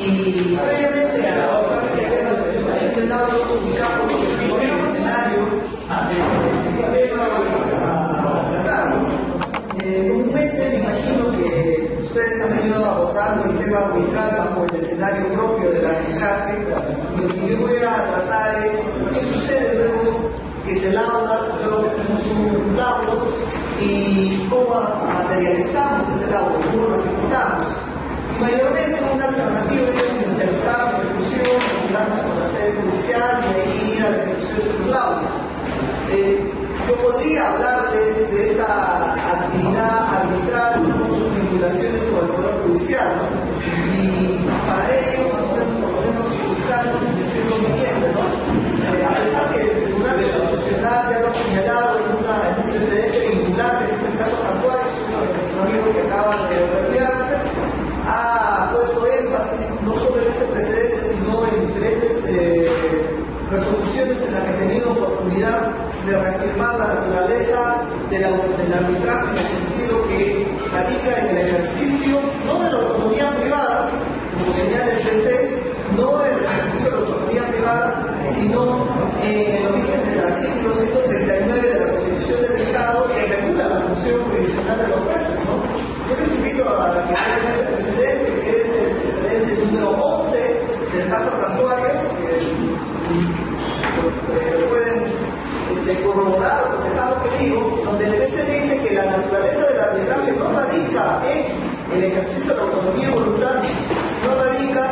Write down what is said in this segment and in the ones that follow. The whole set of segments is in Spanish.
Y previamente a la otra del lado ubicamos el escenario de comúnmente me imagino que ustedes han venido abordando el tema arbitral bajo el escenario propio del arbitraje, y lo que yo voy a tratar es qué sucede luego que se lauda, luego que tenemos un laudo, y cómo materializamos ese laudo, cómo lo ejecutamos. Y mayormente una alternativa es inicializar la ejecución, vincularnos con la sede judicial y ahí ir a la ejecución de los laudos. Yo podría hablarles de esta actividad arbitral con sus vinculaciones con el Poder Judicial, ¿no? Y para ello, por lo menos ubicarnos y decir lo siguiente, ¿no? A pesar que el Tribunal Constitucional ya lo ha señalado en un precedente vinculante, que es el caso Cantuario, que es uno de nuestros amigos que acaba de retirarse, ha puesto énfasis no solo en este precedente, sino en diferentes resoluciones en las que he tenido oportunidad de reafirmar la naturaleza del arbitraje en el sentido que radica en el ejercicio no de la autonomía privada, como señala el TC, no en el ejercicio de la autonomía privada, sino en el origen del artículo 139 de la Constitución del Estado, que regula la función jurisdiccional de los jueces, ¿no? Yo les invito a que vean ese precedente, que es el precedente número 11 del caso Cantuarias, que pueden corroborar o contestar lo que digo, donde el TC dice que la naturaleza del arbitraje no radica en el ejercicio de la autonomía y voluntad, sino radica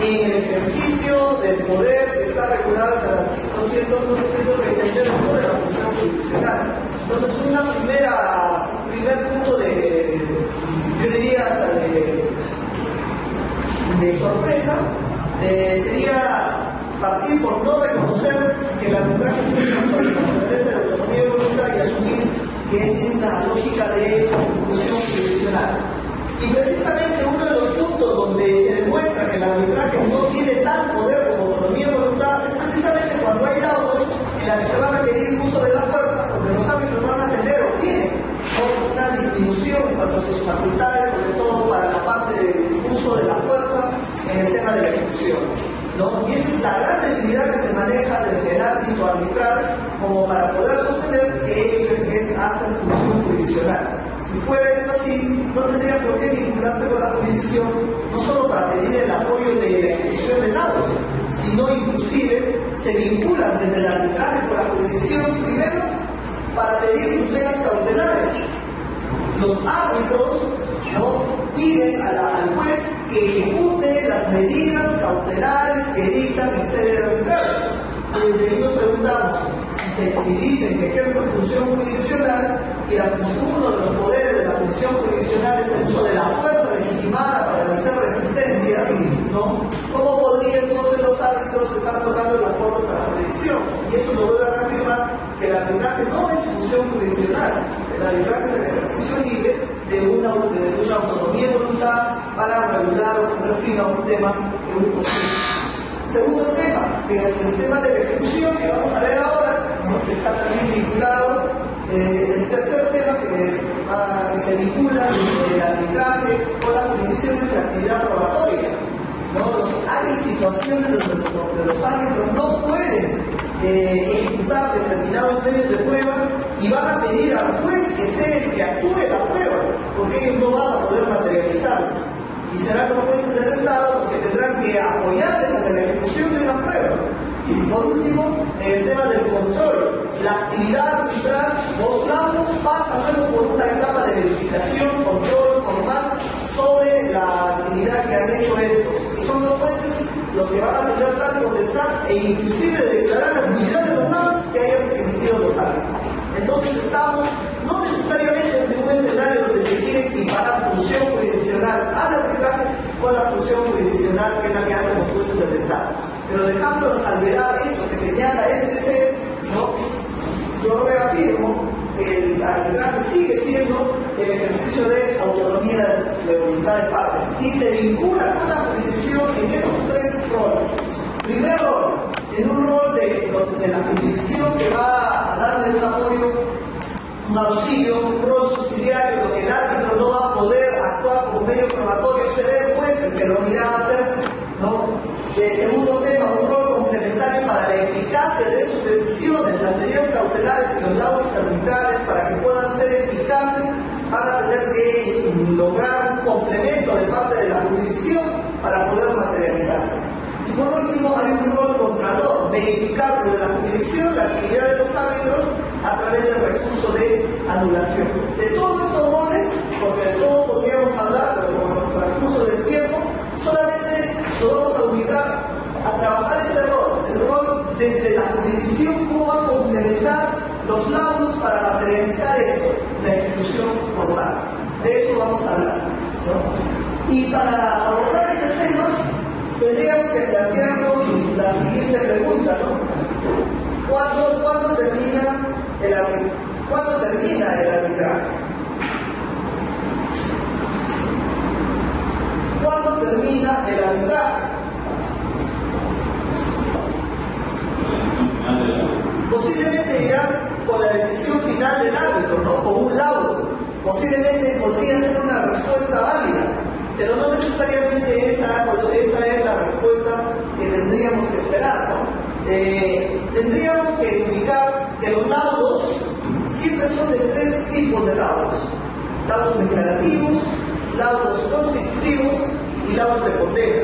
en el ejercicio del poder que está regulado en el artículo 139 de la función jurisdiccional. Entonces, primer punto yo diría hasta de sorpresa, sería partir por no reconocer que el arbitraje tiene una naturaleza de autonomía y voluntad y asumir que tiene una lógica de función jurisdiccional. Y precisamente uno de los puntos donde se demuestra que el arbitraje no tiene tal poder como autonomía y voluntad es precisamente cuando hay laudos en la que se va a requerir uso de la fuerza, porque los árbitros van a tener o tienen una disminución en cuanto a sus facultades, sobre todo para la parte del uso de la fuerza en el tema de la ejecución, ¿no? Y esa es la gran debilidad que se maneja desde el ámbito arbitral como para poder sostener que ellos hacen función jurisdiccional. Si fuera esto así, no tendría por qué vincularse con la jurisdicción, no solo para pedir el apoyo de la ejecución de laudos, sino inclusive se vinculan desde el arbitraje con la jurisdicción primero para pedir tutelas cautelares. Los árbitros, ¿no?, piden al juez que ejecute las medidas cautelares que dictan en sede de arbitraje. Entonces ahí nos preguntamos, si dicen que ejercen función jurisdiccional y uno de los poderes de la función jurisdiccional es el uso de la fuerza legitimada para realizar resistencias, ¿no?, ¿cómo podrían entonces los árbitros estar tocando las puertas a la jurisdicción? Y eso nos vuelve a reafirmar que el arbitraje no es función jurisdiccional. El arbitraje es el ejercicio libre de una autonomía y voluntad para regular o poner fin a un tema de un conflicto. Segundo tema, que es el tema de la ejecución, que vamos a ver ahora, ¿no?, que está también vinculado. El tercer tema que se vincula el arbitraje con las jurisdicciones de la actividad probatoria, ¿no? Hay situaciones donde los árbitros no pueden ejecutar determinados medios de prueba y van a pedir al juez que sea el que actúe la prueba, porque ellos no van a poder materializarlos. Y serán los jueces del Estado los que tendrán que apoyarles en la ejecución de una prueba. Y por último, el tema del control. La actividad arbitral post-laudo pasa luego por una etapa de verificación, control formal sobre la actividad que han hecho estos. Y son los jueces los que van a tener tal potestad e inclusive declarar la nulidad de los laudos que hayan emitido los árbitros. Entonces estamos no necesariamente en un escenario donde se quiere equiparar función jurisdiccional al arbitraje con la función jurisdiccional que es la que hacen los jueces del Estado. Pero dejando la salvedad eso que señala el TC, ¿no?, yo reafirmo que el arbitraje sigue siendo el ejercicio de autonomía de voluntad de partes y se vincula con la jurisdicción en estos tres roles. Primer rol, en un rol de la jurisdicción que va a darle un apoyo, un auxilio, un rol subsidiario, donde el árbitro no va a poder actuar como medio probatorio, será el juez el que lo irá a hacer, ¿no?, consentimiento de parte de la jurisdicción para poder materializarse. Y por último, hay un rol contralor, verificar desde la jurisdicción la actividad de los árbitros a través del recurso de anulación. De todos estos roles, porque de todo podríamos hablar, pero con el transcurso del tiempo, solamente nos vamos a ubicar a trabajar este rol, el rol desde la jurisdicción, cómo va a complementar los laudos para materializar esto, la ejecución forzada. De eso vamos a hablar, ¿no? Y para abordar este tema, tendríamos que plantearnos la siguiente pregunta, ¿no? ¿Cuándo termina el arbitraje? ¿Cuándo termina el arbitraje? Posiblemente irán con la decisión final del árbitro, ¿no? Con un laudo. Posiblemente podría ser una respuesta válida, pero no necesariamente esa es la respuesta que tendríamos que esperar, ¿no? Tendríamos que ubicar que los laudos siempre son de tres tipos de laudos: laudos declarativos, laudos constitutivos y laudos de condena.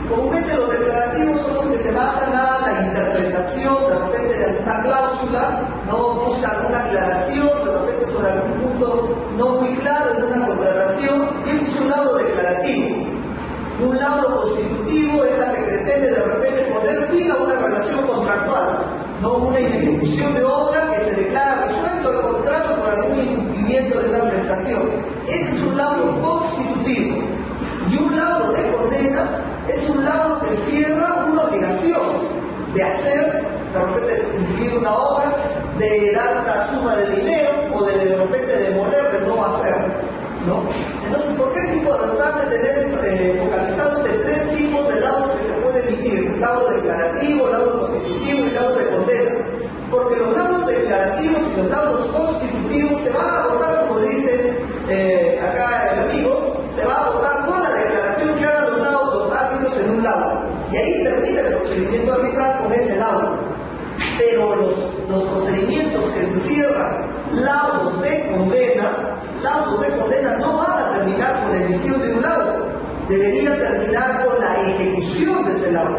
Comúnmente los declarativos son los que se basan a la interpretación de repente de alguna cláusula, no buscan una aclaración de repente sobre algún punto no muy claro en una contratación, y ese es un laudo declarativo. Un laudo constitutivo es la que pretende de repente poner fin a una relación contractual, no una ejecución de obra que se declara resuelto el contrato por algún incumplimiento de la prestación. Ese es un laudo constitutivo. Y un laudo de condena es un laudo que encierra una obligación de hacer, de repente de cumplir una obra, de dar una suma de dinero o de repente demoler, de no hacer, ¿no? Entonces, ¿por qué es importante tener focalizados de tres tipos de laudos que se pueden emitir? Laudo declarativo, laudo constitutivo y laudo de condena. Porque los laudos declarativos y los laudos constitutivos se van a abordar, como dice acá el amigo, se va a abordar con la declaración que hagan los árbitros en un laudo. Y ahí termina el procedimiento arbitral con ese laudo. Pero los procedimientos que encierran laudos de condena no van a terminar con la emisión de un laudo. Deberían terminar con la ejecución de ese laudo.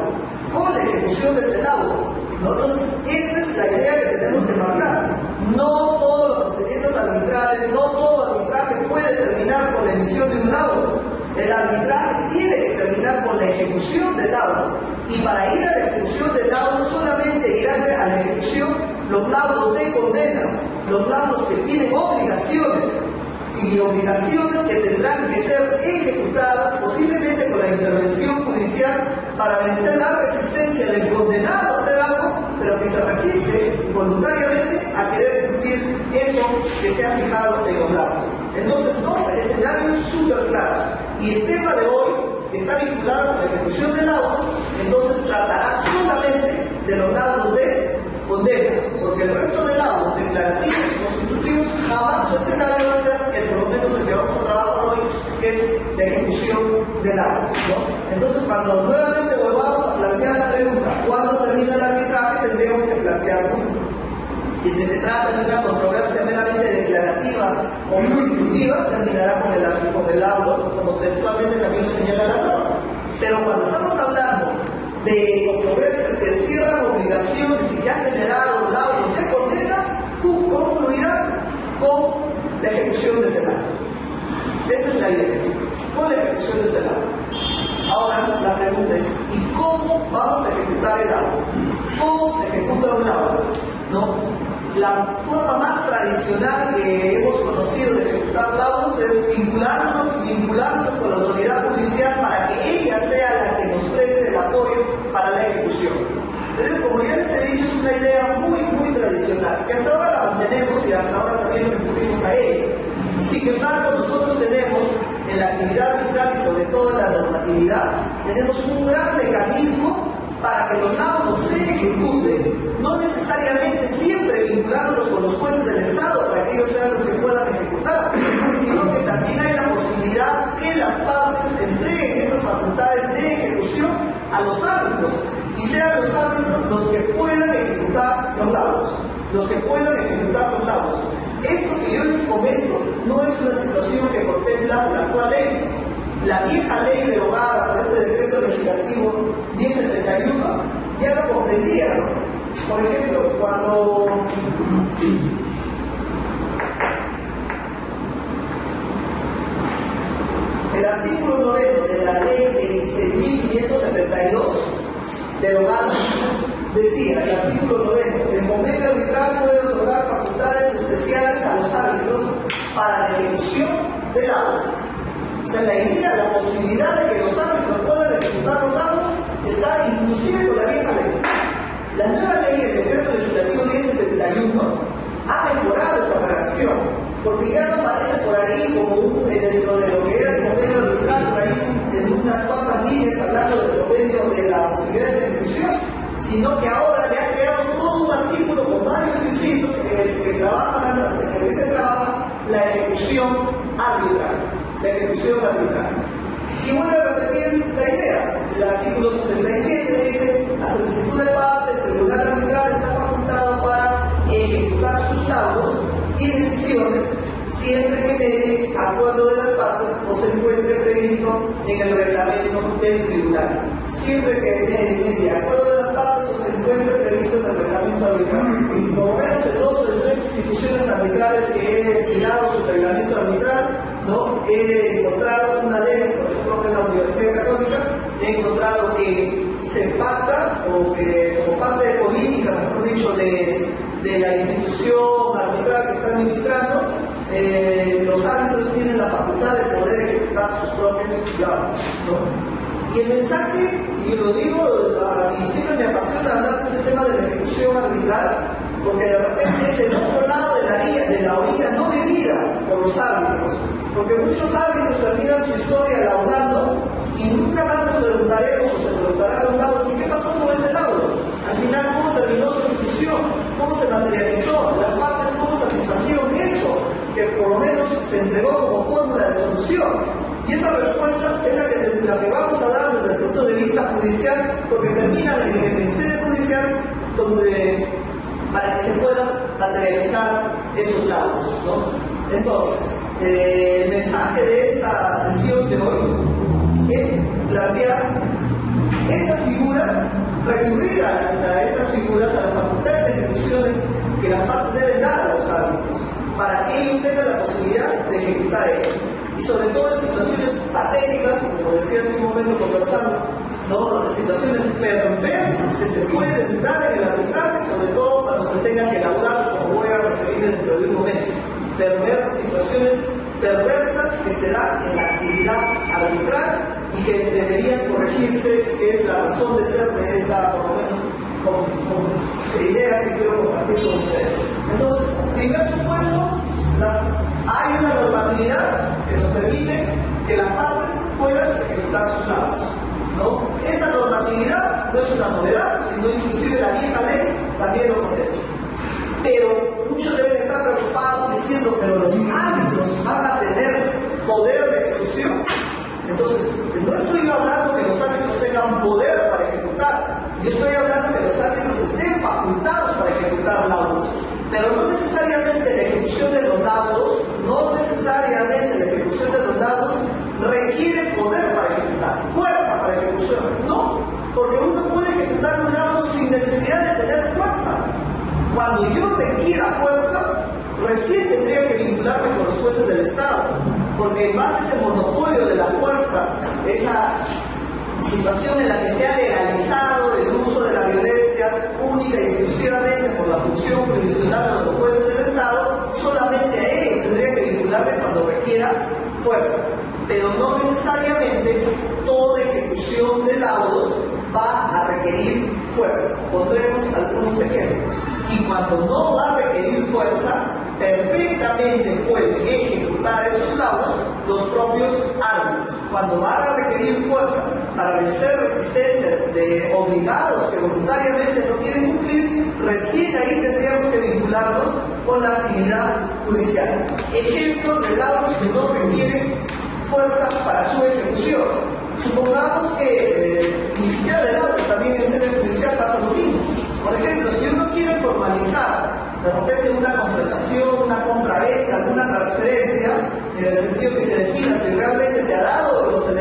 ¿No? Entonces, esta es la idea que tenemos que marcar. No todos los procedimientos arbitrales, no todo arbitraje puede terminar con la emisión de un laudo. El arbitraje tiene que terminar con la ejecución del laudo. Y para ir a la ejecución del laudo, solamente irán a la ejecución los laudos de condena, los laudos que tienen obligaciones, y obligaciones que tendrán que ser ejecutadas, posiblemente con la intervención judicial, para vencer la resistencia del condenado a hacer algo, pero que se resiste voluntariamente a querer cumplir eso que se ha fijado en los laudos. Entonces, dos escenarios súper claros. Y el tema de hoy está vinculado con la ejecución de laudos, entonces tratará solamente de los laudos de condena, porque el resto de laudos declarativos y constitutivos jamás su escenario va a ser por lo menos el que vamos a trabajar hoy, que es la ejecución de laudos, ¿no? Entonces, cuando nuevamente volvamos a plantear la pregunta ¿cuándo termina el arbitraje?, tendremos que plantearnos si es que se trata de una controversia meramente declarativa o constitutiva, terminará con el laudo, como textualmente también lo señala la norma. Pero cuando estamos hablando de controversias que encierran obligaciones y que han generado laudos de condena, concluirán con la ejecución de ese laudo. Esa es la idea, con la ejecución de ese laudo. Ahora la pregunta es, ¿y cómo vamos a ejecutar el laudo? ¿Cómo se ejecuta un laudo? ¿No? La forma más tradicional que hemos conocido de ejecutar laudos es vinculándonos con la autoridad judicial para que ella sea la que nos preste el apoyo para la ejecución. Pero como ya les he dicho, es una idea muy tradicional, que hasta ahora la mantenemos y hasta ahora también recurrimos a ella. Sin embargo, nosotros tenemos en la actividad arbitral y sobre todo en la normatividad, tenemos un gran mecanismo para que los laudos se ejecuten, no necesariamente siempre vinculándolos con los jueces del Estado para que ellos sean los que puedan ejecutar, sino que también hay la posibilidad que las partes entreguen esas facultades de ejecución a los árbitros y sean los árbitros los que puedan ejecutar los laudos, Esto que yo les comento no es una situación que contempla la actual ley. la vieja ley derogada por este decreto legislativo 1071 ya lo comprendía, ¿no? Por ejemplo, cuando el artículo 9 de la ley 26.572 derogada decía, el artículo 9, el convenio arbitral puede otorgar facultades especiales a los árbitros para la ejecución del laudo. O sea, la idea, la posibilidad de que los árbitros puedan ejecutar los laudos está inclusive con la vieja ley. La nueva ley, el decreto legislativo 1071, ha mejorado esa redacción, porque ya no aparece por ahí como dentro de lo que era el convenio arbitral, por ahí en unas cuantas líneas hablando del convenio de la posibilidad de ejecución, sino que ahora le ha creado todo un artículo con varios incisos en el que se trabaja la ejecución arbitral. La ejecución arbitral. Y vuelvo a repetir la idea. El artículo 67 dice: a solicitud de parte, el tribunal arbitral está facultado para ejecutar sus laudos y decisiones siempre que medie acuerdo de las partes o se encuentre previsto en el reglamento del tribunal. Siempre que medie acuerdo de las partes o se encuentre previsto en el reglamento arbitral. Por lo menos en 2 o 3 instituciones arbitrales que he empleado su reglamento arbitral, ¿no? He encontrado una de ellas, por ejemplo en la Universidad Católica, he encontrado que se pacta o que como parte de política, mejor dicho, de la institución arbitral que está administrando, los árbitros tienen la facultad de poder ejecutar sus propios laudos, ¿no? Y el mensaje, y lo digo, y siempre me apasiona hablar de este tema de la ejecución arbitral, porque de repente es el otro lado de la orilla no vivida por los árbitros, porque muchos árbitros terminan su historia laudando y nunca más nos preguntaremos o se preguntarán los laudos: ¿y qué pasó con ese laudo? Al final, ¿cómo terminó su ejecución? ¿Cómo se materializó? Las partes, ¿cómo satisfacieron eso? Que por lo menos se entregó como fórmula de solución. Y esa respuesta es la que vamos a dar desde el punto de vista judicial, porque termina en sede judicial para que se puedan materializar esos laudos, ¿no? Entonces, el mensaje de esta sesión de hoy es plantear estas figuras, recurrir a estas figuras, a las facultades de ejecuciones que las partes deben dar a los árbitros, para que ellos tengan la posibilidad de ejecutar esto. Y sobre todo en situaciones patéticas, como decía hace un momento conversando, ¿no? Situaciones perversas que se pueden dar en el arbitraje, sobre todo cuando se tengan que laudar, como voy a referir dentro de un momento. Situaciones perversas que se dan en la actividad arbitral y que deberían corregirse, que es la razón de ser de esta, por lo menos, con ideas que quiero compartir con ustedes. Entonces, primer supuesto, hay una normatividad que nos permite que las partes puedan ejecutar sus laudos, ¿no? Esta normatividad no es una novedad, sino inclusive la vieja ley también lo contempla. Pero muchos deben estar preocupados diciendo: pero los árbitros van a tener poder de ejecución. Entonces, no estoy yo hablando que los árbitros tengan poder para ejecutar, yo estoy hablando que los árbitros estén facultados para ejecutar laudos, pero no necesariamente la ejecución de los laudos, requiere poder para ejecutar, fuerza para ejecución. No, porque uno puede ejecutar un laudo sin necesidad de tener fuerza. Cuando yo requiera fuerza, recién tendría que vincularme con los jueces del Estado, porque en base a ese monopolio de la fuerza, esa situación en la que se ha legalizado el uso de la violencia única y exclusivamente por la función jurisdiccional de los jueces del Estado, solamente a ellos tendría que vincularme cuando requiera fuerza. Pero no necesariamente toda ejecución de laudos va a requerir fuerza. Pondremos algunos ejemplos. Y cuando no va a requerir fuerza, perfectamente pueden ejecutar esos laudos los propios árbitros. Cuando van a requerir fuerza para vencer resistencia de obligados que voluntariamente no quieren cumplir, recién ahí tendríamos que vincularnos con la actividad judicial. Ejemplos de laudos que no requieren fuerza para su ejecución. Supongamos que ni siquiera de laudos, también en sede judicial pasa lo mismo. Por ejemplo, si uno quiere formalizar de repente una contratación, una compra-venta, alguna transferencia, en el sentido que se defina si realmente se ha dado o no se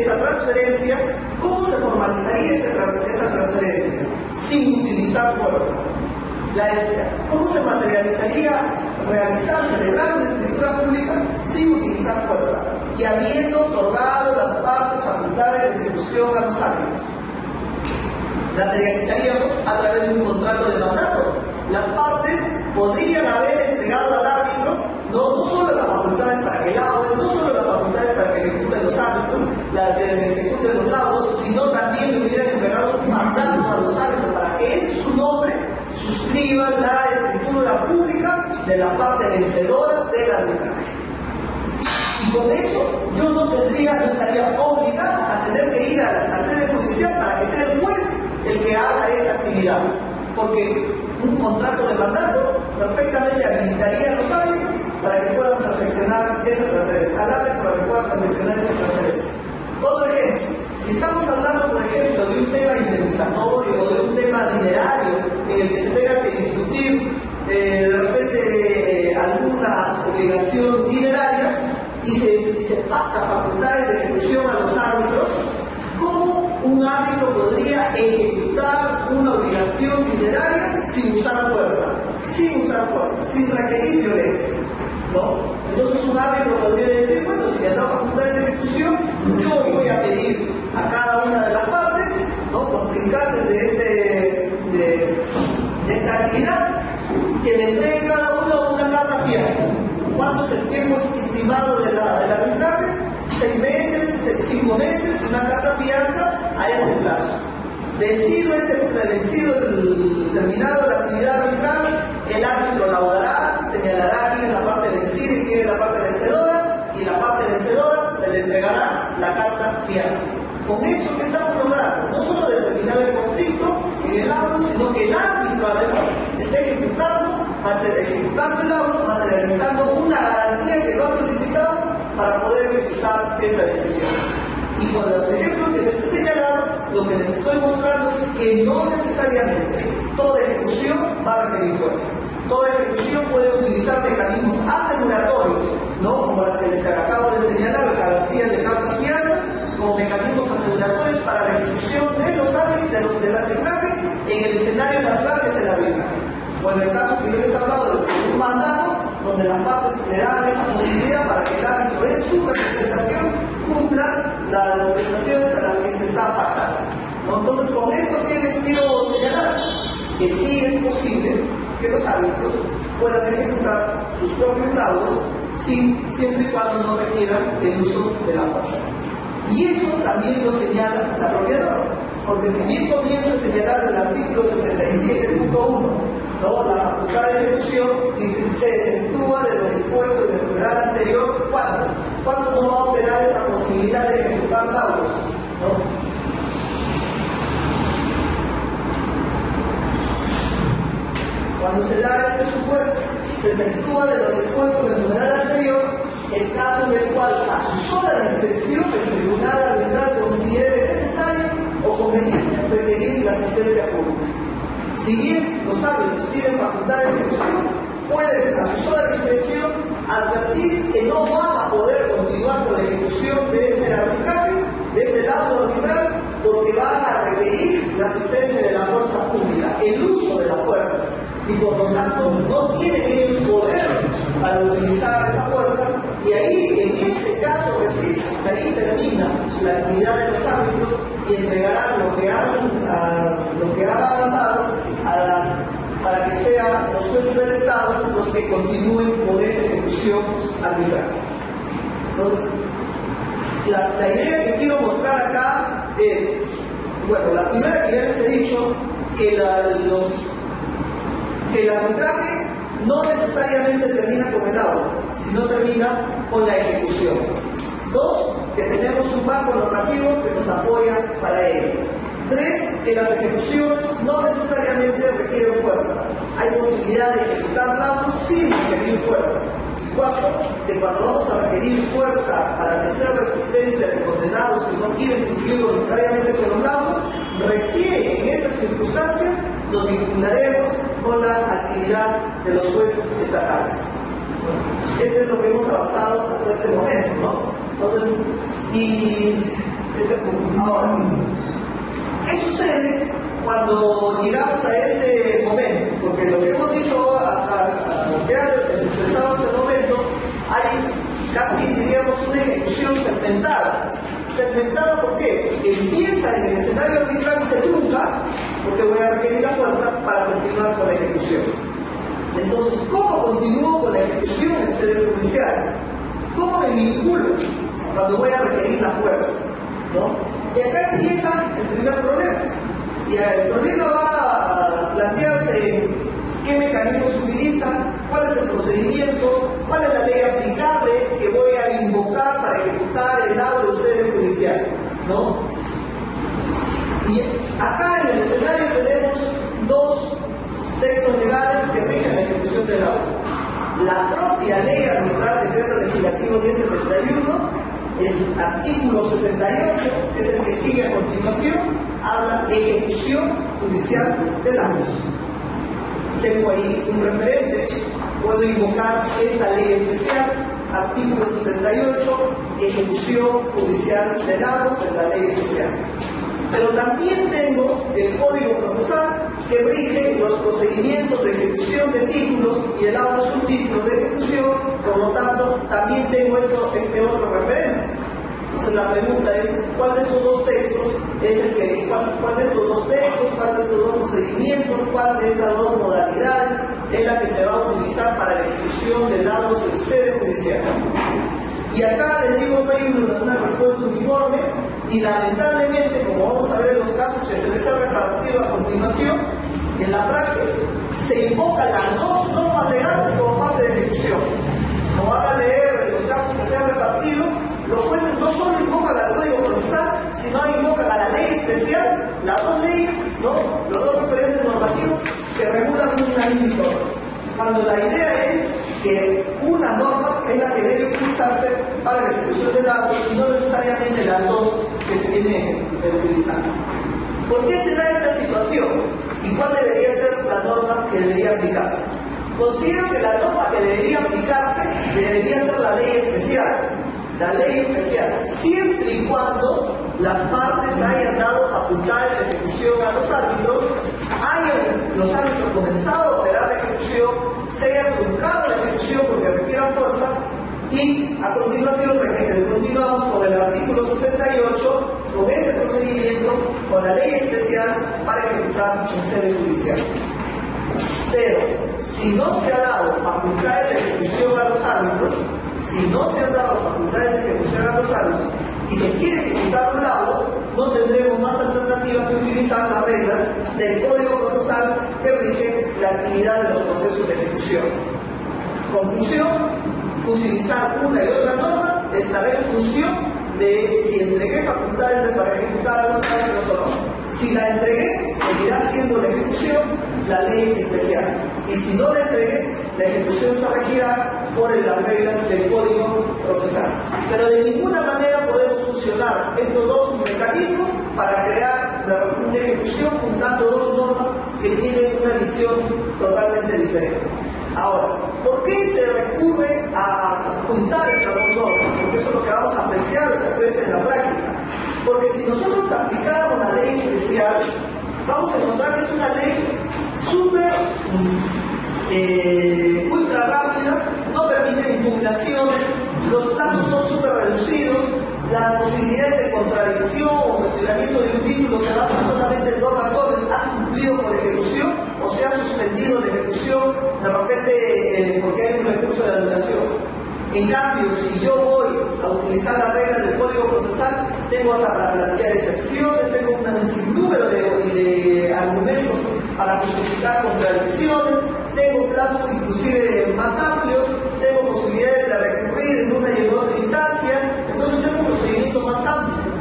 esa transferencia, ¿cómo se formalizaría esa transferencia? Sin utilizar fuerza. ¿Cómo se materializaría celebrar una escritura pública sin utilizar fuerza y habiendo otorgado las partes facultades de ejecución a los árbitros? Materializaríamos a través de un contrato de mandato. Las partes podrían haber entregado al árbitro no solo las facultades para que laude, no solo las facultades para que ejecuten los árbitros, las que ejecuten los laudos, sino también le hubieran entregado un mandato a los árbitros para que en su nombre suscriban la escritura pública de la parte vencedora del arbitraje. Y con eso yo no estaría obligado a tener que ir a la sede judicial para que sea el juez el que haga esa actividad, porque un contrato de mandato perfectamente habilitaría a los árbitros para que puedan perfeccionar esa transferencia, al árbitro para que puedan perfeccionar esa transferencia. Otro ejemplo, si estamos hablando, por ejemplo, de un tema indemnizatorio o de un tema dinerario en el que se tenga que discutir de repente alguna obligación dineraria y se pacta facultades de ejecución a los árbitros, ¿cómo un árbitro podría ejecutar una obligación dineraria sin usar fuerza, sin requerir violencia? ¿No? Entonces un árbitro podría decir, bueno, si me han dado facultades de ejecución, yo voy a pedir a cada una de las partes, ¿no?, contrincantes de esta actividad, que me entreguen cada uno una carta fianza. ¿Cuánto es el tiempo estimado del arbitraje? 6 meses, 5 meses, una carta fianza a ese plazo. Terminado la actividad arbitral, el árbitro laudará, señalará quién es la parte vencida y quién es la parte vencedora, y la parte vencedora se le entregará la carta fianza. Con eso, ¿qué estamos logrando? No solo determinar el conflicto en el laudo, sino que el árbitro además está ejecutando el laudo, materializando una garantía que lo ha solicitado para poder ejecutar esa decisión. Y con los ejemplos que les he señalado, lo que les estoy mostrando es que no necesariamente toda ejecución va a requerir fuerza. Toda ejecución puede utilizar mecanismos aseguratorios, ¿no?, como las que les acabo de señalar, las garantías de cartas fianzas, como mecanismos aseguratorios para la ejecución de los árbitros del arbitraje en el escenario natural que es el arbitraje. O en el caso que yo les he hablado de un mandato, donde las partes le dan esa posibilidad para que el árbitro en su representación cumpla las obligaciones a las que se está pactando, ¿no? Entonces, con esto que les quiero señalar, que sí es posible que los árbitros puedan ejecutar sus propios laudos siempre y cuando no requieran el uso de la fuerza. Y eso también lo señala la propia norma, porque si bien comienza a señalar el artículo 67.1, ¿no?, la facultad de ejecución dice, se exceptúa de lo dispuesto en el numeral anterior, ¿cuándo no va a operar esa posibilidad de ejecutar laudos? ¿No? Cuando se da este supuesto, se exceptúa de lo dispuesto en el numeral anterior, el caso en el cual a su sola discreción el tribunal arbitral considere necesario o conveniente requerir la asistencia pública. Si bien los árbitros tienen facultad de ejecución, pueden a su sola discreción advertir que no van a poder continuar con la ejecución de ese arbitraje, de ese laudo arbitral, porque van a requerir la asistencia de la fuerza pública, el uso de la fuerza, y por lo tanto no tienen ellos poder para utilizar esa fuerza, y ahí en ese caso recién hasta ahí termina la actividad de los árbitros y entregarán lo que han avanzado para que sean los jueces del Estado los que continúen con esa ejecución arbitral. Entonces, la idea que quiero mostrar acá es, bueno, la primera que ya les he dicho, que el arbitraje no necesariamente termina con el laudo, sino termina con la ejecución. 2, que tenemos un marco normativo que nos apoya para ello. 3, que las ejecuciones no necesariamente requieren fuerza. Hay posibilidad de ejecutar laudos sin requerir fuerza. 4, que cuando vamos a requerir fuerza para vencer resistencia de condenados que no quieren cumplir voluntariamente con los laudos, recién en esas circunstancias nos vincularemos con la actividad de los jueces estatales. Este es lo que hemos avanzado hasta este momento, ¿no? Entonces, y Ahora, ¿qué sucede cuando llegamos a este momento? Porque lo que hemos dicho hasta lo que ha expresado hasta el momento, hay casi, diríamos, una ejecución segmentada. ¿Segmentada por qué? Empieza en el escenario arbitral y se trunca, porque voy a requerir la fuerza para continuar con la ejecución. Entonces, ¿cómo continúo con la ejecución en sede judicial? ¿Cómo me vinculo cuando voy a requerir la fuerza? ¿No? Y acá empieza el primer problema. Y el problema va a plantearse en qué mecanismos se utilizan, cuál es el procedimiento, cuál es la ley aplicable que voy a invocar para ejecutar el laudo de sede judicial, ¿no? Y acá en el escenario tenemos dos textos legales que rigen la ejecución del laudo. La propia ley arbitral, decreto legislativo 1071, el artículo 68, que es el que sigue a continuación, habla de ejecución judicial de laudos. Tengo ahí un referente, puedo invocar esta ley especial, artículo 68, ejecución judicial de laudos, es la ley especial. Pero también tengo el Código Procesal que rige los procedimientos de ejecución de títulos y el laudo es un título de ejecución, por lo tanto también tengo este otro referente. Entonces la pregunta es, ¿cuál de estos dos textos es el que, cuál de estos dos textos, cuál de estos dos procedimientos, cuál de estas dos modalidades es la que se va a utilizar para la ejecución de laudos en sede judicial? Y acá les digo, no hay una respuesta uniforme y lamentablemente, como vamos a ver en los casos que se les ha repartido a continuación, en la praxis se invocan las dos normas legales como parte de ejecución. Como van a leer en los casos que se han repartido, los jueces no solo invocan al Código Procesal, sino invocan a la ley especial, las dos leyes, ¿no? Los dos referentes normativos que regulan una misma historia. Cuando la idea es que una norma es la que debe utilizarse para la ejecución del laudo y no necesariamente las dos que se vienen utilizando. ¿Por qué se da esta situación? ¿Y cuál debería ser la norma que debería aplicarse? Considero que la norma que debería aplicarse debería ser la ley especial. La ley especial, siempre y cuando las partes hayan dado facultades de ejecución a los árbitros, hayan los árbitros comenzado a operar la ejecución, se haya truncado la ejecución porque requieran fuerza y a continuación continuamos con el artículo 68, con ese procedimiento, con la ley especial para ejecutar en sede judicial. Pero si no se ha dado facultades de ejecución a los árbitros, si no se han dado facultades de ejecución a los árbitros y se quiere ejecutar un laudo, no tendremos más alternativas que utilizar las reglas del Código Procesal que rige la actividad de los procesos de ejecución. Conclusión, utilizar una y otra norma estará en función de si entregué facultades para ejecutar a los árbitros o no. Si la entregué, seguirá siendo la ejecución la ley especial. Y si no la entregué, la ejecución se regirá por las reglas del Código Procesal. Pero de ninguna manera podemos fusionar estos dos mecanismos para crear una ejecución juntando dos normas que tienen una visión totalmente diferente. Ahora, ¿por qué se recurre a juntar estas dos normas? Porque eso es lo que vamos a apreciar, se aprecia en la práctica. Porque si nosotros aplicáramos la ley especial, vamos a encontrar que es una ley súper ultra rápida, no permite impugnaciones, los plazos son súper reducidos, las posibilidades de contradicción o cuestionamiento de un título se basan solamente en dos razones: has cumplido con la ejecución o se ha suspendido la ejecución de repente porque hay un recurso de anulación. En cambio, si yo voy a utilizar las reglas del Código Procesal, tengo hasta para plantear excepciones, tengo un sinnúmero de argumentos para justificar contradicciones, tengo plazos inclusive más amplios, tengo posibilidades de recurrir en una y en otra instancia, entonces tengo un procedimiento más amplio.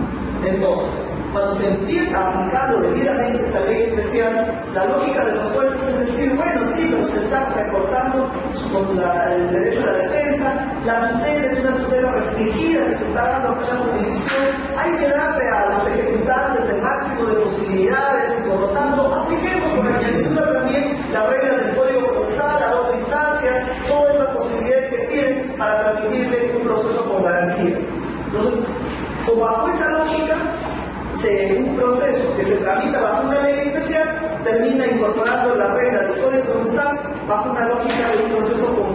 Entonces, cuando se empieza aplicando debidamente esta ley especial, la lógica de los jueces es decir, bueno, sí, pero se está recortando el derecho a la defensa, la tutela es una tutela restringida que se está dando a la jurisdicción, hay que darle a los ejecutantes el máximo de posibilidades y por lo tanto apliquemos con añadidura también las reglas del Código Procesal a la otra instancia, todas estas posibilidades que tienen para permitirle un proceso con garantías. Entonces, bajo esa lógica, un proceso que se tramita bajo una ley especial termina incorporando la regla del Código Procesal bajo una lógica de un proceso con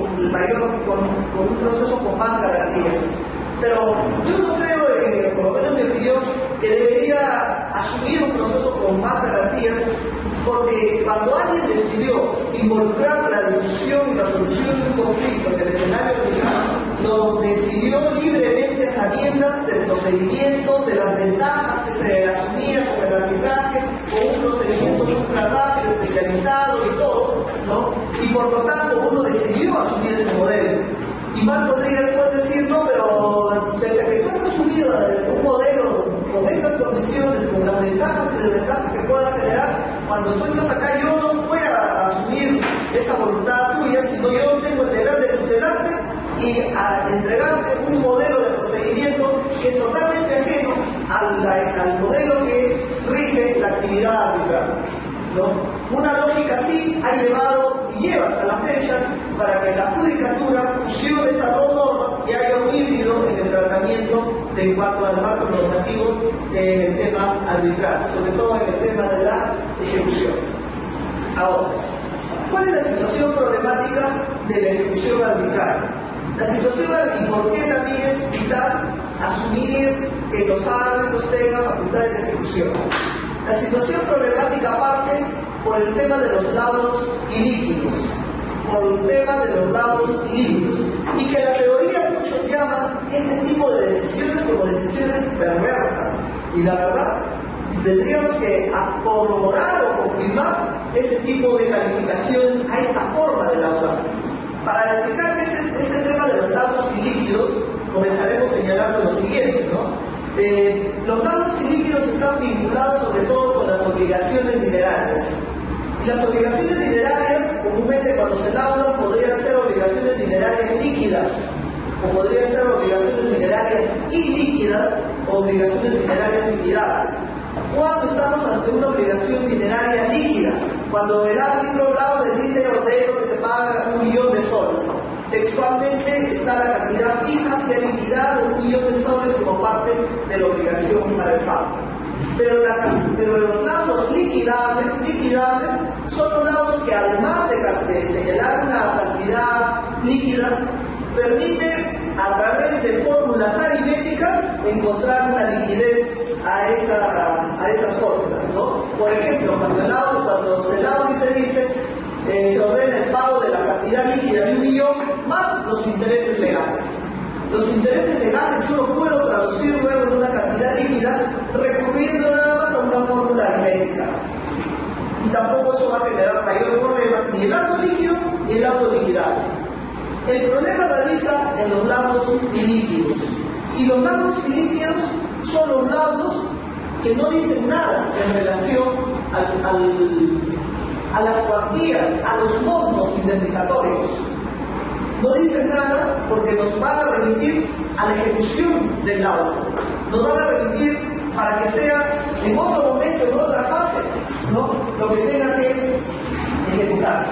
un proceso con más garantías. Pero yo no creo, por lo menos en mi opinión, que debería asumir un proceso con más garantías, porque cuando alguien decidió involucrar la discusión y la solución de un conflicto en el escenario legal, lo decidió libremente a sabiendas del procedimiento, de las ventajas que se asumía con el arbitraje, con un procedimiento ultra rápido, especializado y todo, ¿no? Y por lo tanto uno decidió asumir ese modelo. Y mal podría después decir, no, pero pese a que tú has asumido un modelo con estas condiciones, con las ventajas y desventajas que pueda generar, cuando tú estás acá yo no voy a asumir esa voluntad tuya, sino yo tengo el deber de tutelarte y a entregarte un modelo de procedimiento que es totalmente ajeno al modelo que rige la actividad arbitral, ¿no? Una lógica así ha llevado y lleva hasta la fecha para que la judicatura fusione estas dos normas y haya un híbrido en el tratamiento en cuanto al marco normativo en el tema arbitral, sobre todo en el tema de la ejecución. Ahora, ¿cuál es la situación problemática de la ejecución arbitral? La situación, y por qué también es vital asumir que los árbitros tengan facultades de ejecución. La situación problemática parte por el tema de los laudos ilíquidos, por el tema de los laudos ilíquidos, y que la teoría muchos llaman este tipo de decisiones como decisiones perversas, y la verdad tendríamos que corroborar o confirmar ese tipo de calificaciones a esta forma de laudar. Para explicar este tema de los laudos ilíquidos, comenzaremos señalando lo siguiente, ¿no? Los laudos ilíquidos están vinculados sobre todo con las obligaciones dinerarias. Y las obligaciones dinerarias, comúnmente cuando se laudan, podrían ser obligaciones dinerarias líquidas, o podrían ser obligaciones dinerarias ilíquidas, o obligaciones dinerarias liquidables. ¿Cuándo estamos ante una obligación dineraria líquida? Cuando el árbitro lauda le dice ordeno que se paga 1 millón de soles. Textualmente está la cantidad fija, se ha liquidado 1 millón de soles como parte de la obligación para el pago. Pero los laudos liquidables son los laudos que además de señalar una cantidad líquida, permite a través de fórmulas aritméticas encontrar una liquidez a esas fórmulas, ¿no? Por ejemplo, cuando se lauda y se dice se ordena el pago de la cantidad líquida de 1 millón más los intereses legales. Los intereses legales yo lo puedo traducir luego en una cantidad líquida recurriendo nada más a una fórmula aritmética. Y tampoco eso va a generar mayor problema ni el laudo líquido ni el laudo liquidable. El problema radica en los laudos ilíquidos. Y los laudos ilíquidos son los laudos que no dicen nada en relación a las cuantías, a los montos indemnizatorios. No dicen nada porque nos van a remitir a la ejecución del laudo. Nos van a remitir para que sea en otro momento, en otra fase, ¿no?, lo que tenga que ejecutarse.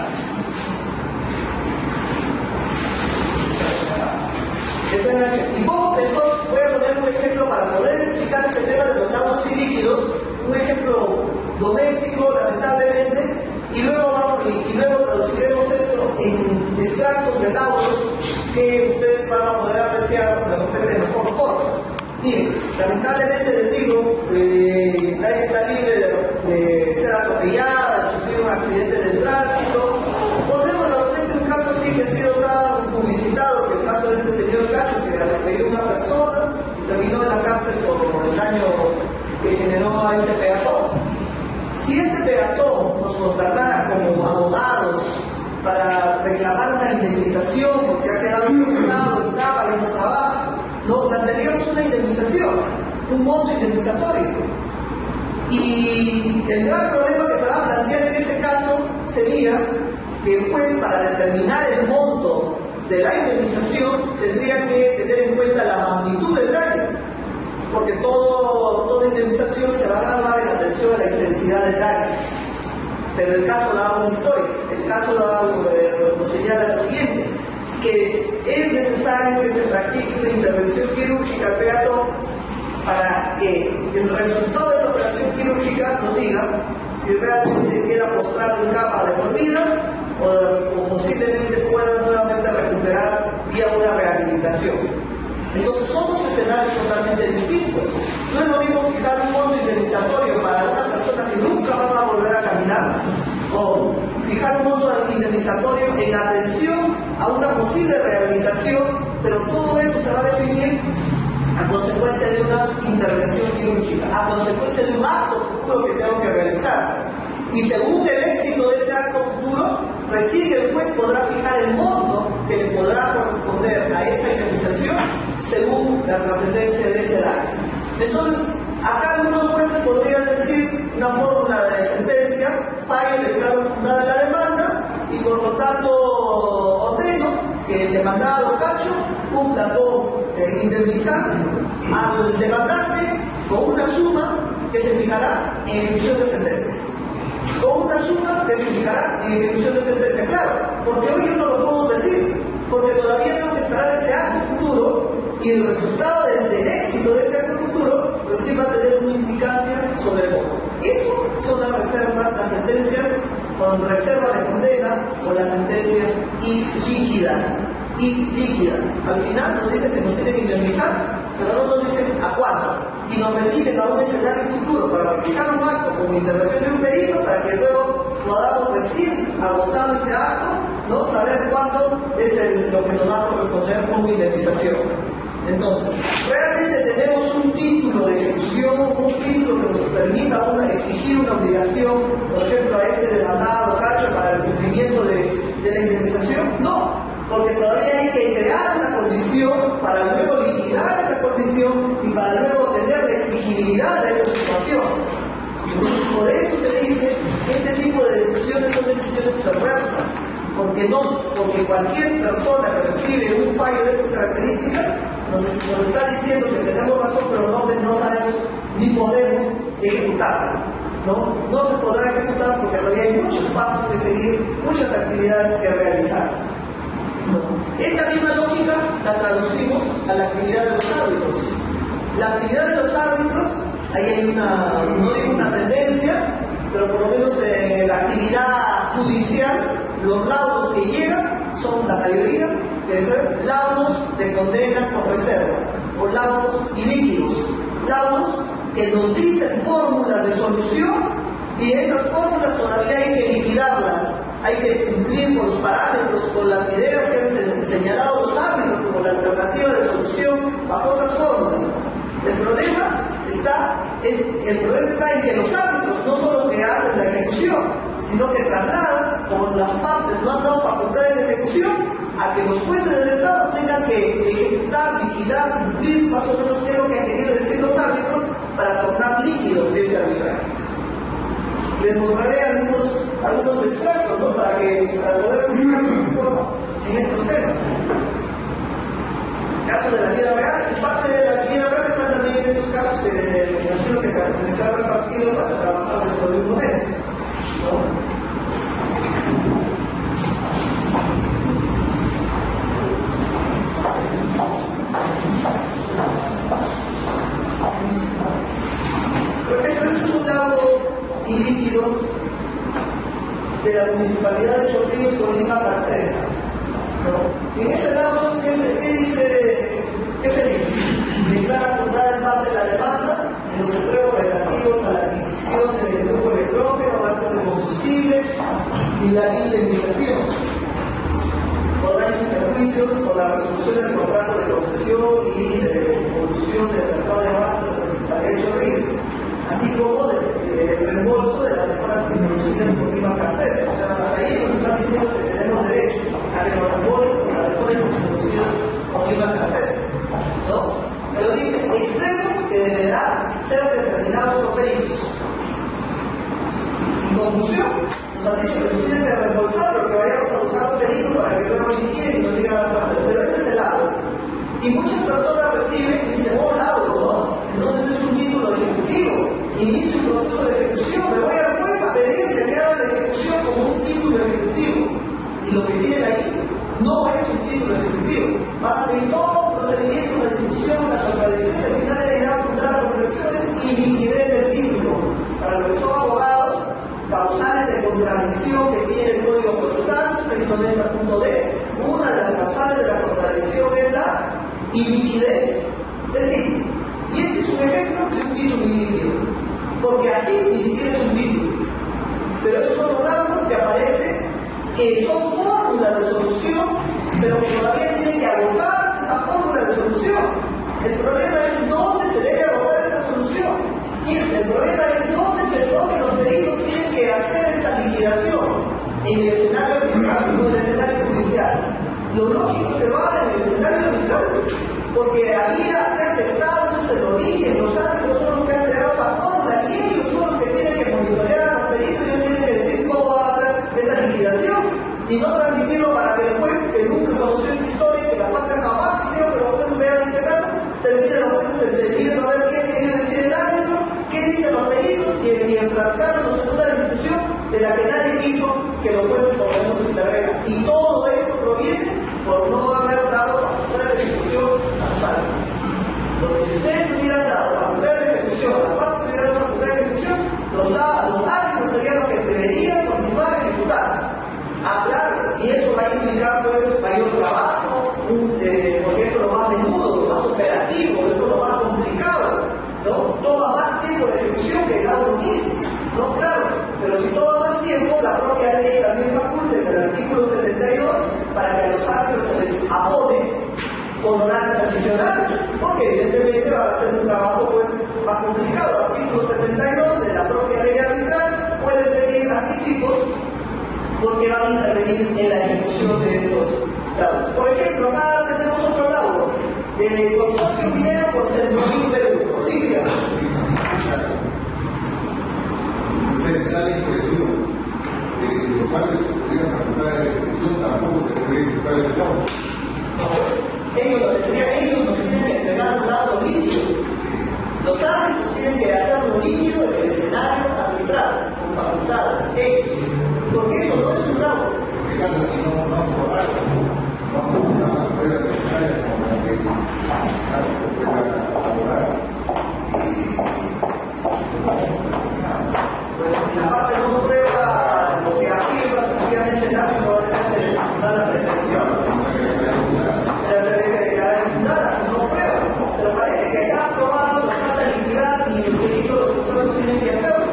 Y como profesor voy a poner un ejemplo para poder explicar este tema de los laudos ilíquidos, un ejemplo doméstico, lamentablemente, y luego traduciremos esto en extractos de laudos que ustedes van a poder apreciar de mejor forma. Miren, lamentablemente les digo, nadie está libre de ser atropellada, de sufrir un accidente de tránsito. Pondremos realmente un caso así que ha sido tan publicitado, que el caso de este señor Cacho, que atropelló a una persona y terminó en la cárcel por el daño que generó a este peatón. Si este peatón nos contratara como abogados para reclamar una indemnización porque ha quedado frustrado en cámara y no trabaja, no plantearíamos una indemnización, un monto indemnizatorio. Y el gran problema que se va a plantear en ese caso sería que el juez, para determinar el monto de la indemnización, tendría que tener en cuenta la magnitud del daño, porque toda indemnización se va a dar en atención a la intensidad del daño. Pero el caso da una historia, el caso lo señala lo siguiente, que es necesario que se practique una intervención quirúrgica al peatón para que el resultado de esa quirúrgica nos diga si realmente queda postrado en cama de por vida o posiblemente pueda nuevamente recuperar vía una rehabilitación. Entonces son dos escenarios totalmente distintos. No es lo mismo fijar un monto indemnizatorio para una persona que nunca va a volver a caminar, o fijar un monto indemnizatorio en atención a una posible rehabilitación, pero todo eso se va a definir a consecuencia de una intervención quirúrgica, a consecuencia de un acto futuro que tengo que realizar. Y según el éxito de ese acto futuro, recién el juez podrá fijar el monto que le podrá corresponder a esa indemnización según la trascendencia de ese daño. Entonces, acá algunos jueces podrían decir una fórmula de sentencia: fallo, declaro fundada la demanda y por lo tanto ordeno que el demandado Cacho cumpla con indemnizar al demandante con una suma que se fijará en ejecución de sentencia. Con una suma que se fijará en ejecución de sentencia, claro, porque hoy yo no lo puedo decir, porque todavía tengo que esperar ese acto futuro y el resultado del éxito de ese acto futuro recién va a tener una implicancia sobre el voto. Eso son las reservas, las sentencias con reserva de condena o las sentencias ilíquidas. Al final nos dicen que nos tienen que indemnizar, pero no nos dicen a cuánto, y nos remiten a un escenario futuro para realizar un acto como intervención de un perito para que luego podamos recién agotado ese acto, ¿no?, saber cuánto es lo que nos va a corresponder como indemnización. Entonces, realmente tenemos un título de ejecución, un título que nos permita exigir una obligación, por ejemplo, a este demandado Cacho para el cumplimiento de la indemnización. No, porque todavía hay que crear una condición para luego liquidar esa condición y para luego tener la exigibilidad de esa situación. Entonces, por eso se dice que este tipo de decisiones son decisiones perversas, porque cualquier persona que recibe un fallo de esas características nos está diciendo que tenemos razón, pero no sabemos ni podemos ejecutarlo. No se podrá ejecutar porque todavía hay muchos pasos que seguir, muchas actividades que realizar. Esta misma lógica la traducimos a la actividad de los árbitros. La actividad de los árbitros, ahí hay no digo una tendencia, pero por lo menos en la actividad judicial, los laudos que llegan son la mayoría, que ser laudos de condena con reserva, o laudos ilíquidos, laudos que nos dicen fórmulas de solución y esas fórmulas todavía hay que liquidarlas. Hay que cumplir con los parámetros, con las ideas que han señalado los árbitros como la alternativa de solución bajo esas fórmulas. El problema está en que los árbitros no son los que hacen la ejecución, sino que trasladan, como las partes no han dado facultades de ejecución, a que los jueces del Estado tengan que ejecutar, liquidar, cumplir más o menos qué es lo que han querido decir los árbitros para tornar líquido ese arbitraje. Les mostraré algunos extractos, ¿no?, para poder buscar en estos temas. Casos de la vida real, y parte de la vida real están también en estos casos que me imagino que se han repartido para trabajar dentro de un momento, ¿no? Por ejemplo, este es un laudo ilíquido de la Municipalidad de Chorrillos con Lima Garcés, ¿no? En ese laudo, ¿qué se dice? Declara fundada en parte la demanda en los extremos relativos a la adquisición del grupo electrógeno, gastos de combustible y la indemnización por daños y perjuicios por la resolución del contrato de concesión y de evolución del mercado de abasto de la Municipalidad de Chorrillos, así como el reembolso de las mejoras introducidas por Lima Garcés. O sea, hasta ahí nos están diciendo que tenemos derecho a que nos reembolsen por las mejoras introducidas por Lima Garcés, ¿no? Pero dice extremos que deberán ser determinados por peritos. En conclusión, nos han dicho que nos tienen que reembolsar, pero que vayamos a buscar un perito para que luego liquide y nos diga las partes. Pero este es el laudo. Y muchas personas reciben y dicen, oh, laudo, ¿no? Entonces es un título ejecutivo. Inicio un proceso de ejecución, me voy al juez a pedir que me haga la ejecución como un título ejecutivo. Y lo que tienen ahí no es un título ejecutivo. Van a seguir todo el procedimiento, la discusión, la contradicción, al final de la fundada la conclusión es iliquidez del título. que son fórmulas de solución, pero que todavía tienen que agotarse esa fórmula de solución. El problema es dónde se debe agotar esa solución. Y el problema es dónde los peritos tienen que hacer esta liquidación. En el escenario arbitral, no en el escenario judicial. Lo lógico es que lo hagan en el escenario arbitral, porque ahí hacer estados es el origen, los árbitros son los que han creado esa fórmula y ellos son los que tienen que monitorear a los peritos, ellos tienen que decir cómo va a hacer esa liquidación y no transmitirlo para que el juez, que nunca conoció esta historia, que la parte jamás quisieron que los jueces vean este caso, terminen los jueces decidiendo a ver qué quiere decir el árbitro, qué dicen los peritos y enfrascarnos en una discusión de la que nadie quiso que los jueces por lo menos intervengan. Y todo esto proviene por no haber dado facultad de ejecución a sus árbitros. Porque si ustedes hubieran dado facultad de ejecución, las partes hubieran dado facultad de ejecución, los árbitros serían los que deberían continuar a ejecutar. Ah, claro, y eso va a implicar pues mayor trabajo, porque esto es lo más menudo, lo más operativo, esto es lo más complicado, ¿no? Toma más tiempo la ejecución que el auto mismo, ¿no? Claro, pero si toma más tiempo, la propia ley también faculta en el artículo 72 para que a los árbitros se les abone honorarios adicionales, porque evidentemente va a ser un trabajo pues más complicado. Artículo 72 de la propia ley arbitral puede pedir anticipos porque van a intervenir en la ejecución de estos laudos. Por ejemplo, acá tenemos otro laudo de Consorcio Minero con Centromin Perú. Sí, digamos. Se da la impresión de que si los árbitros tuvieran facultad de ejecución tampoco se puede ejecutar ese laudo. Ellos nos tienen que entregar un laudo líquido. Los árbitros tienen que hacerlo líquido en el escenario arbitral, con facultades, ellos. Porque eso no es un laudo. ¿Qué pasa si no vamos por algo? Vamos a una prueba necesaria como que pueda elaborar la parte no prueba lo que afirma sencillamente el árbitro va a tener que legitimar la pretensión. La declarar infundada, no prueba. Pero parece que acá aprobado la falta de liquidad y los peritos, los doctores tienen que hacerlo.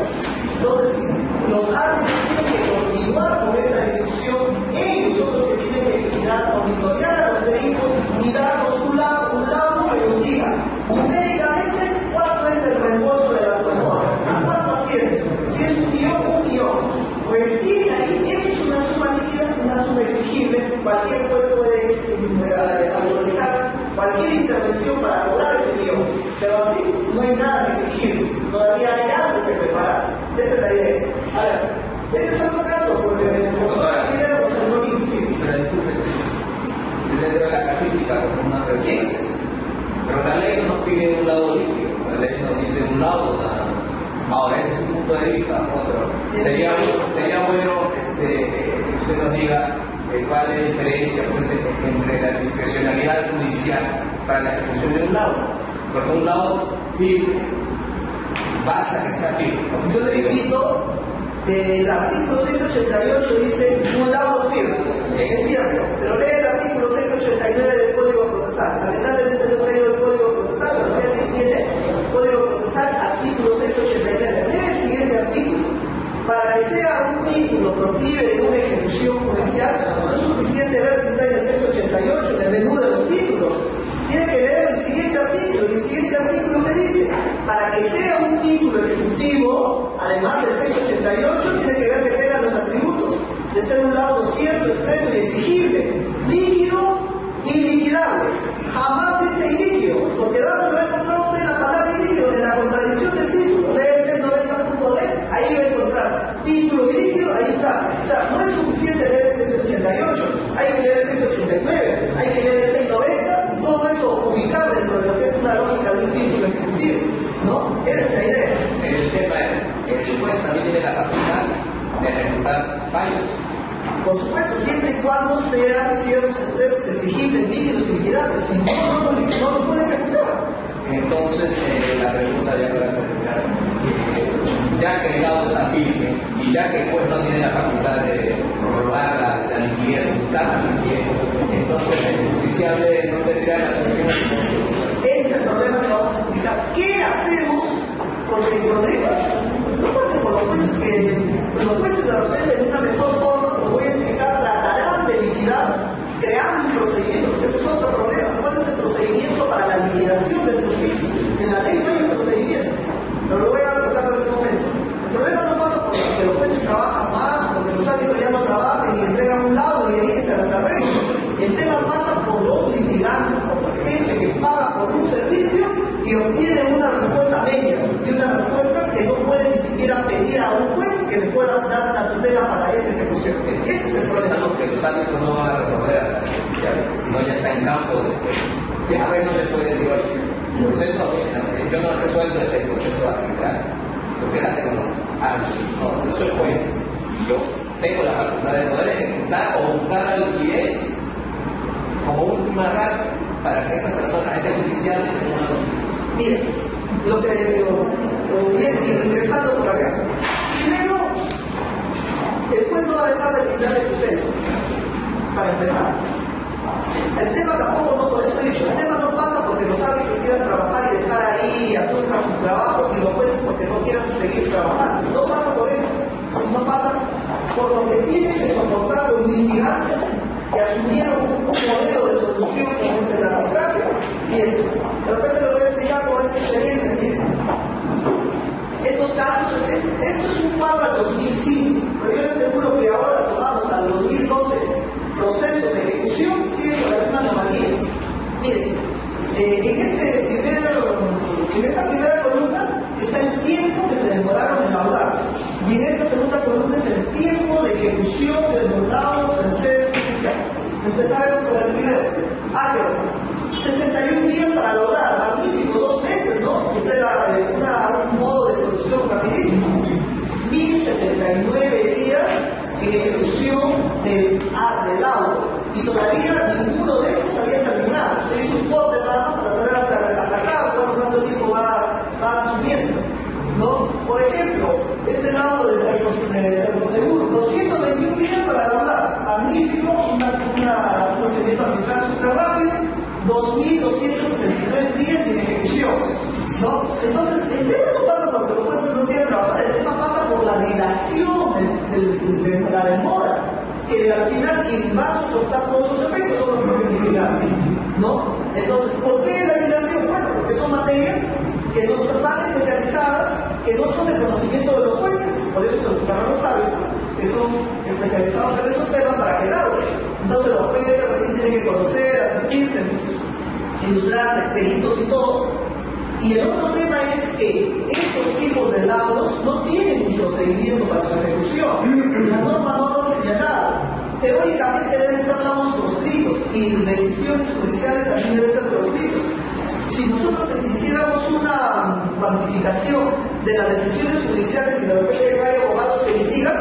Entonces, los árbitros tienen que continuar con esta discusión. Ellos son los que tienen que monitorear a los peritos y darnos un laudo que nos diga numéricamente cuánto es el reembolso de las memoras, a cuánto asciende. Si es 1 millón, recién ahí, eso es una suma líquida, una suma exigible. Cualquier juez puede autorizar cualquier intervención para cobrar ese millón, pero así no hay nada exigible, todavía hay algo que preparar. Esa es la idea. A ver, este es otro caso, porque Minero se lo sí. Pero disculpe, dentro de la casuística, como una revisión. Sí. Pero la ley no nos pide un laudo líquido, la ley nos dice un laudo nada más. Ahora, ese es un punto de vista, otro. Sería bueno que usted nos diga cuál es la diferencia pues, entre la discrecionalidad judicial para la ejecución de un laudo. Porque un laudo firme, basta que sea firme. Yo le invito, el artículo 688 dice un laudo firme. Es cierto, pero lee el artículo 689 del Código Procesal. Lamentablemente no he traído el Código Procesal, pero si alguien tiene el Código Procesal, artículo 689. Lee el siguiente artículo. Para que sea un título proclive de una ejecución judicial, no es suficiente ver si está en el 688, en el menú de los títulos. Tiene que leer el siguiente artículo, y el siguiente artículo me dice, para que sea un título ejecutivo, además del 688, tiene que ver que tenga los atributos de ser un laudo cierto, expreso y exigible, líquido y liquidable. Jamás dice ilíquido, porque ¿dónde va a encontrar usted la palabra ilíquido? En la contradicción del título. Lee el 690.d, ahí va a encontrar título y líquido, ahí está. O sea, no es suficiente leer el 688, hay que leer el 689, hay que leer el 690, y todo eso ubicar dentro de lo que es una lógica de un título ejecutivo, ¿no? Esa es la idea. El tema es, el juez también tiene la facultad de ejecutar fallos. Por supuesto, siempre y cuando sean ciertos expresos exigibles, líquidos y liquidables. Si no lo puede ejecutar. Entonces, la pregunta ya para terminar. Ya que el laudo está firme y ya que el juez no tiene la facultad de prorrogar la liquidez, buscar la liquidez, entonces el justiciable no tendría la solución. Ese es el problema que vamos a explicar. ¿Qué hacemos con el problema? No porque por los jueces de repente en una mejor forma lo voy a explicar soy juez, yo tengo la facultad de poder ejecutar o buscar la liquidez como última ratio para que esa persona, ese judicial, tenga una solución. Mire, lo que ingresando por acá, primero, el juez no va a dejar de brindarle tutela, para empezar. El tema tampoco, no, por eso he dicho, el tema no pasa porque los árbitros quieran trabajar y dejar ahí a todos su trabajo y los jueces porque no quieran seguir trabajando. No pasa por eso, no pasa por lo que tienen que soportar los litigantes que asumieron un modelo de solución como es el arbitraje. Bien, de repente lo voy a explicar con esta experiencia. Miren, estos casos, esto es un cuadro del 2005, pero yo les aseguro que ahora tomamos al 2012 procesos de ejecución, siguen con la misma anomalía. Miren, en esta primera columna está el tiempo que se demoraron en laudar, y en esta segunda columna es el tiempo de ejecución de los laudos en sede judicial. Empezaremos con el primero. 61 días para laudar, magnífico, 2 meses, ¿no? Usted un modo de solución rapidísimo. 1079 días en ejecución del laudo, y todavía ninguno de estos había terminado. Se hizo un corte nada más para saber hasta acá cuánto tiempo va asumiendo, ¿no? Por ejemplo, este laudo de Cercoseguro, 221 días para laudar, magnífico, un procedimiento arbitral súper rápido, 2.263 días de ejecución, ¿no? Entonces, el tema no pasa porque los jueces no quieren trabajar, el tema pasa por la dilación de la demora, que al final quien va a soportar todos sus efectos son los propios litigantes, ¿no? Entonces, ¿por qué la dilación? Bueno, porque son materias que no son tan especializadas, que no son de conocimiento de los jueces, por eso se buscaron los árbitros, que son especializados en esos temas para que lauden. Entonces los jueces recién tienen que conocer, asistirse, ilustrarse, peritos y todo. Y el otro tema es que estos tipos de laudos no tienen un procedimiento para su ejecución. La norma no lo ha señalado. Teóricamente deben ser laudos proscritos y decisiones judiciales también deben ser proscritos. Si nosotros hiciéramos una cuantificación de las decisiones judiciales y de repente hay abogados que litigan,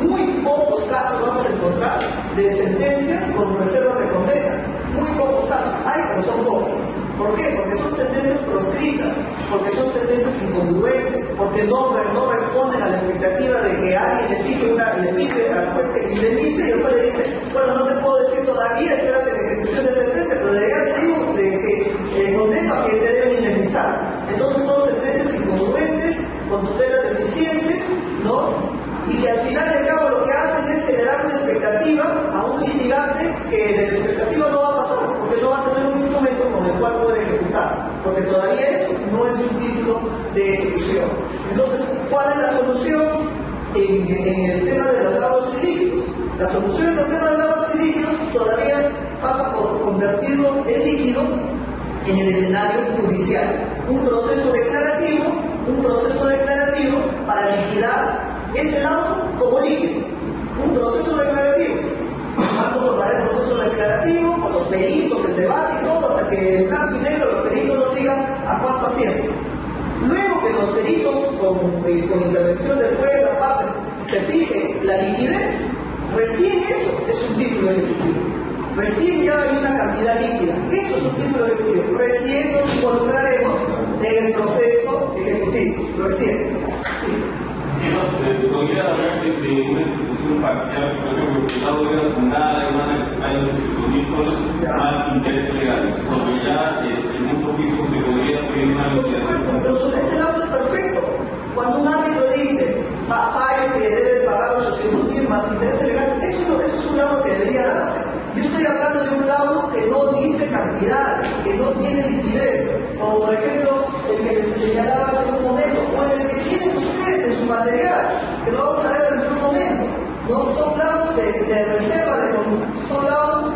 muy pocos casos vamos a encontrar de sentencias con reservas de condena. Muy pocos casos. Hay, pero son pocos. ¿Por qué? Porque son sentencias proscritas, porque son sentencias incongruentes, porque no responden a la expectativa de que alguien le pide al juez que indemnice y el juez le dice, bueno, no te puedo decir todavía, espérate la ejecución de sentencia, pero ya te digo que condeno a que te deben indemnizar. Entonces son sentencias incongruentes, con tutelas deficientes, ¿no? Y que al final de cabo lo que hacen es generar una expectativa a un litigante que de la expectativa no va a pasar, porque no va a tener un instrumento con el cual puede ejecutar, porque todavía eso no es un título de ejecución. Entonces, ¿cuál es la solución en el tema de los laudos ilíquidos? La solución en el tema de los laudos ilíquidos todavía pasa por convertirlo en líquido en el escenario judicial. Un proceso declarativo para liquidar ese laudo como líquido. Un proceso declarativo. ¿Cuánto tomará el proceso declarativo? Con los peritos, el debate y todo, hasta que en blanco y negro los peritos nos digan a cuánto asciende. Luego que los peritos, con intervención del juez, las partes, se fije la liquidez, recién eso es un título ejecutivo. Recién ya hay una cantidad líquida. Eso es un título ejecutivo. Recién nos involucraremos en el proceso ejecutivo. Recién. Sí. Podría hablarse de una ejecución parcial, por ejemplo, que el lado de una fundada y van a ejecutar los 5.000 soles más intereses legales. Porque ya en un profito se podría pedir una negociación. Ese lado es perfecto. Cuando un árbitro dice, fallo que debe pagar 800.000 más intereses legales, eso es un lado que debería darse. Yo estoy hablando de un lado que no dice cantidades, que no tiene liquidez, como por ejemplo el que les señalaba hace un momento, o el que tienen ustedes en su material, que lo vamos a ver en un momento, ¿no? Son lados de reserva, son lados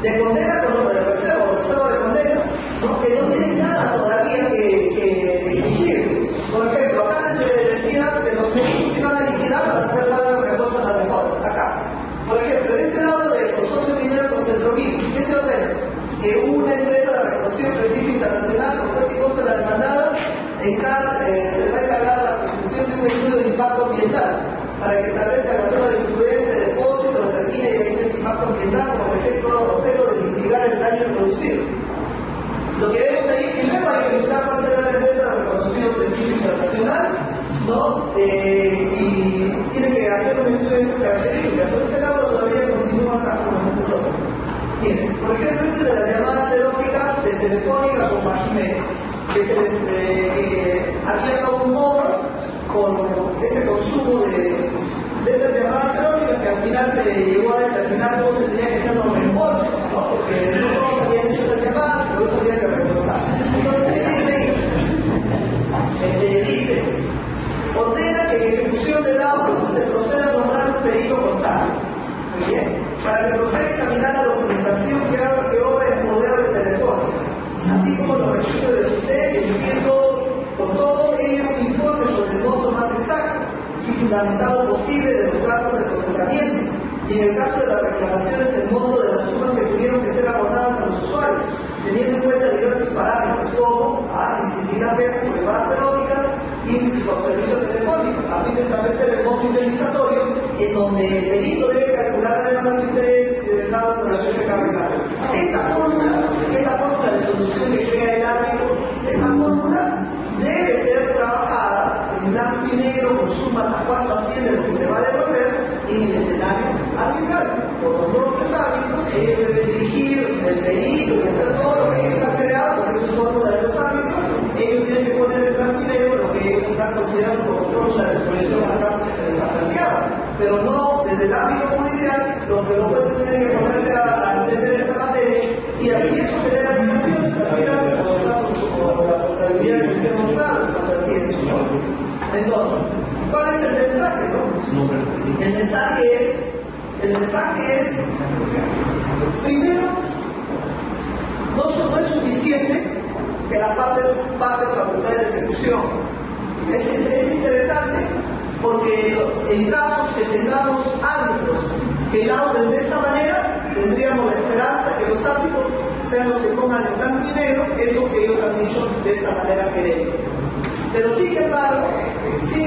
de condena con de reserva de condena, ¿no? Que no tienen nada todavía que exigir. Por ejemplo, acá se decía que los peritos iban a liquidar para saber cuál era el reembolso de las mejores. Acá. Por ejemplo, en este lado de consorcio minero con Centrovil, ¿qué se ordena? Que una empresa de reconocimiento de prestigio internacional, con cuenta y costo de la demandada, se va a encargar la construcción de un estudio de impacto ambiental para que ¿no? Y tiene que hacer un estudio de esas características. Por este lado todavía continúa acá con el profesor. Miren, por ejemplo, este de las llamadas eróticas de telefónicas o Magimé, que se les aquí acá un modo con ese consumo de estas llamadas eróticas que al final se llegó a determinar cómo se tenía que hacer los reembolsos, ¿no? Porque no todos habían hecho esas llamadas, pero eso había que reembolsar. Entonces, dice, ordena que en ejecución del auto se proceda a nombrar un perito contable. Muy bien. Para que proceda a examinar la documentación que obra en poder de Telefónica, así como los registros de usted, emitiendo con todo ello un informe sobre el monto más exacto y fundamentado posible de los gastos de procesamiento, y en el caso de las reclamaciones el monto de las sumas que tuvieron que ser abonadas a los usuarios, teniendo en cuenta diversos parámetros como disciplina por llamadas eróticas y por servicio telefónico, a fin de establecer el monto indemnizatorio, en donde el perito debe calcular además los intereses y demás de la fecha cargada. Esta fórmula de solución que crea el árbitro, esta fórmula debe ser trabajada en blanco y negro con sumas a cuánto asciende lo que se va a devolver en el escenario arbitral. Por los propios árbitros, ellos deben dirigir el perito y hacer todo lo que ellos han creado, porque eso es fórmula de los árbitros. Ellos tienen que poner en blanco y negro lo que ellos están considerando como fórmula de solución al caso que se les ha planteado. Pero no desde el ámbito judicial, lo que los jueces tienen que ponerse a entender esta materia, y aquí eso genera limitaciones al final, por la contabilidad que se ha mostrado, está perdiendo. Entonces, ¿cuál es el mensaje, no? El mensaje es, primero, no es suficiente que la parte facultad de ejecución. Es interesante porque en casos que tengamos árbitros que lauden de esta manera, tendríamos la esperanza que los árbitros sean los que pongan en blanco y negro eso que ellos han dicho de esta manera genérica. Pero sin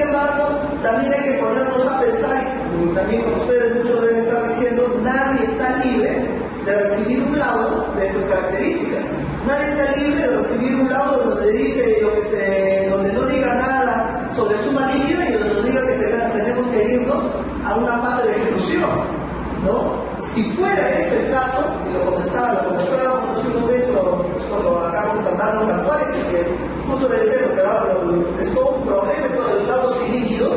embargo, también hay que ponernos a pensar, y también como ustedes muchos deben estar diciendo, nadie está libre de recibir un laudo de esas características. Nadie está libre de recibir un laudo donde dice donde no diga nada sobre suma líquida y donde nos diga que tenemos que irnos a una fase de ejecución, ¿no? Si fuera ese el caso, y lo conversábamos hace un momento cuando acá con Fernando Cantuárez, que justo le decía que es todo un problema, esto de los laudos ilíquidos,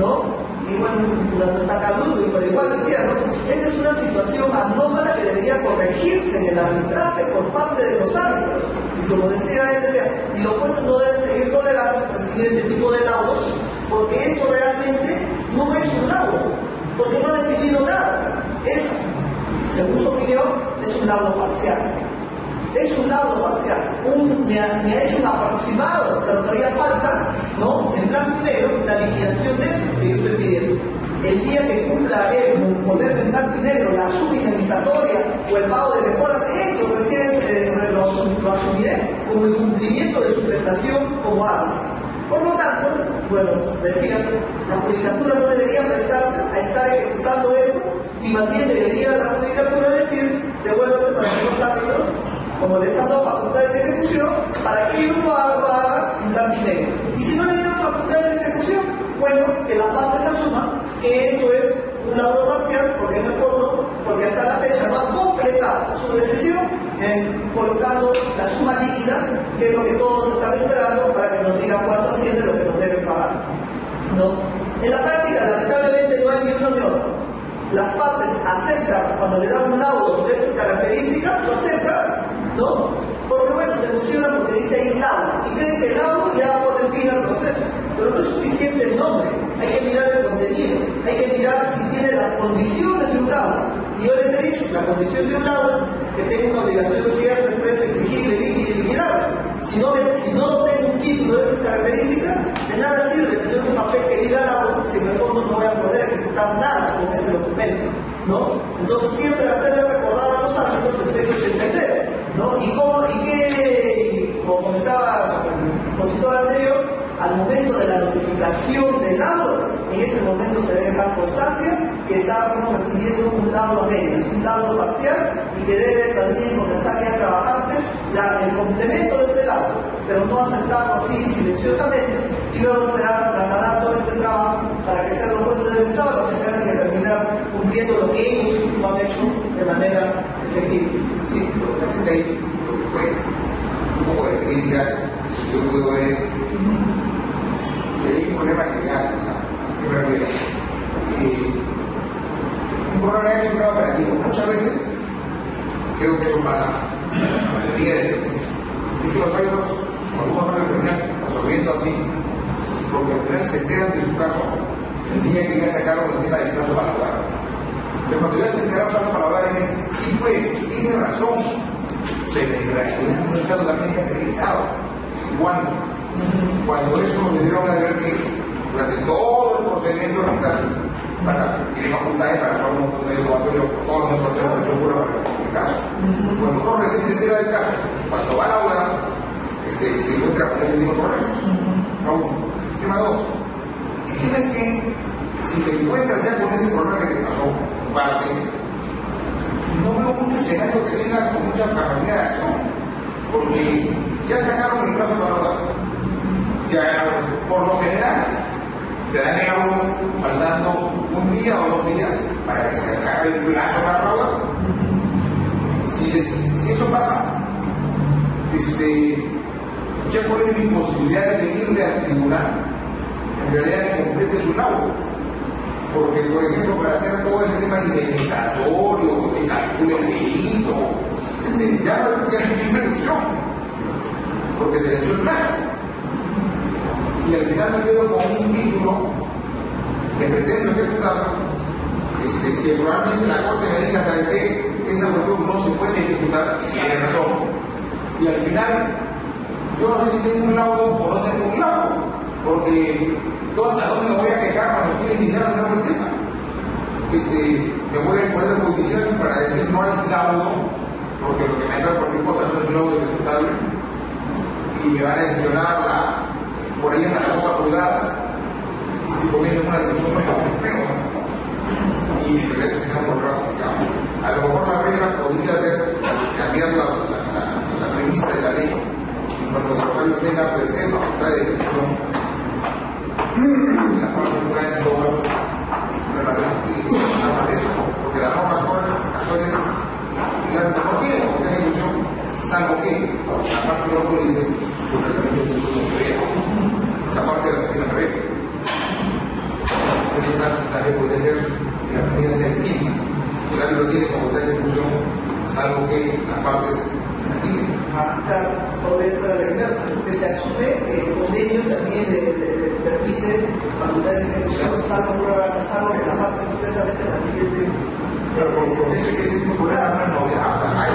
¿no? Y bueno, no está Caludo, pero igual decía, ¿no? Esta es una situación anómala que debería corregirse en el arbitraje por parte de los árbitros. Y como decía él, y los jueces no deben seguir tolerando recibir este tipo de laudos, porque esto realmente no es un laudo, porque no ha definido nada. Es, según su opinión, es un laudo parcial. Es un laudo parcial. Me ha hecho un aproximado, pero todavía falta, ¿no? En blanco y negro, la liquidación de eso que yo estoy pidiendo. El día que cumpla él poner en blanco y negro la suma indemnizatoria o el pago de mejora, eso recién lo asumiré como el cumplimiento de su prestación como árbitro. Por lo tanto, bueno, decían, la judicatura no debería prestarse a estar ejecutando esto, y más bien debería la judicatura decir, devuélvase para que los árbitros, como les han dado facultades de ejecución, para que ellos lo hagan en blanco y negro. Y si no le dieron facultades de ejecución, bueno, que la parte se asuma que esto es un laudo parcial, porque en el fondo, porque hasta la fecha no ha completado su decisión colocando la suma líquida, que es lo que todos están esperando para que nos digan cuánto asciende lo que nos deben pagar, ¿no? En la práctica, lamentablemente, no hay ni uno ni otro. Las partes aceptan, cuando le dan un laudo de esas características, lo aceptan, ¿no? Porque bueno, se emociona porque dice ahí laudo, y creen que el laudo ya pone fin al proceso, pero no es suficiente el nombre, hay que mirar el contenido, hay que mirar si tiene las condiciones de un laudo. Y yo les he dicho, la condición de un laudo es que tenga una obligación cierta, expresa, exigible, líquida y liquidable. Si no tengo un título de esas características, de nada sirve tener un papel que diga laudo si en el fondo no voy a poder ejecutar nada con ese documento, ¿no? Entonces siempre hacerle recordar a los árbitros el 683, ¿no? Como comentaba el expositor anterior, al momento de la notificación del laudo, en ese momento se debe dejar constancia que estábamos recibiendo un laudo a medias, un laudo parcial, y que debe también comenzar ya a trabajarse el complemento de este laudo, pero no aceptarlo así silenciosamente y luego esperar a trasladar haciendo lo que ellos no han hecho de manera efectiva. Sí, lo que pasa es que hay un poco de crítica, yo creo es hay un problema legal, o sea, ¿qué me refiero? Un problema es un problema operativo. Muchas veces creo que eso pasa, la mayoría de veces. Es que los fallos, algunos fallos terminan resolviendo así, porque al final se enteran de su caso el día que ya sacaron el tema del plazo para hablar. Pero cuando ya se enteraron para hablar, dicen, sí, pues, tiene razón, pero en realidad no está totalmente acreditado. Cuando eso nos debieron haber que durante todo el procedimiento legal, para tiene facultades para todo un educatorio, todos los procesos de seguro para el caso. Cuando uno recién se entera del caso, cuando van a hablar, se encuentra con el mismo problema. Tema 2. El tema es que si te encuentras ya con ese problema que te pasó, en parte, no veo mucho escenario que tengas con mucha capacidad de acción, porque ya sacaron el plazo para hablar. Ya, por lo general, te dan el auto faltando un día o 2 días para que se acabe el plazo para hablar. Si eso pasa, ya por mi imposibilidad de venirle al tribunal, en realidad que complete su laudo. Porque, por ejemplo, para hacer todo ese tema indemnizatorio, que calcule el delito, ya no tiene reducción, porque se le echó el plazo. Y al final me quedo con un título que pretendo ejecutar, que probablemente la Corte me diga, ¿sabe qué? Esa cuestión no se puede ejecutar, y tiene razón. Y al final, yo no sé si tengo un laudo o no tengo un laudo, porque hasta dónde me voy a quejar cuando quiero iniciar un nuevo tema. Me voy al poder judicial para decir no hay laudo, porque lo que me entra cualquier cosa no es un laudo ejecutable, y me van a excepcionar por ahí hasta la cosa privada, y poniendo una discusión muy compleja. Y mi regresa será un problema complicado. A lo mejor la regla podría ser cambiar la premisa de la ley, y cuando el usuario tenga per se facultad de ejecución, la parte natural en todo caso relacionada de eso, porque la norma actual es no tiene facultad de ejecución, salvo que la parte no lo dice su reglamento de seguridad. Esa parte de la medida al revés. Entonces la ley podría ser que la medida sea distinta. El área no tiene facultad de ejecución, salvo que las partes se activen. Claro, podría ser a la inversa, porque se asume que el convenio también le permite facultad de ejecución, salvo que la parte expresamente manifieste. Pero por eso que es popular, no hay.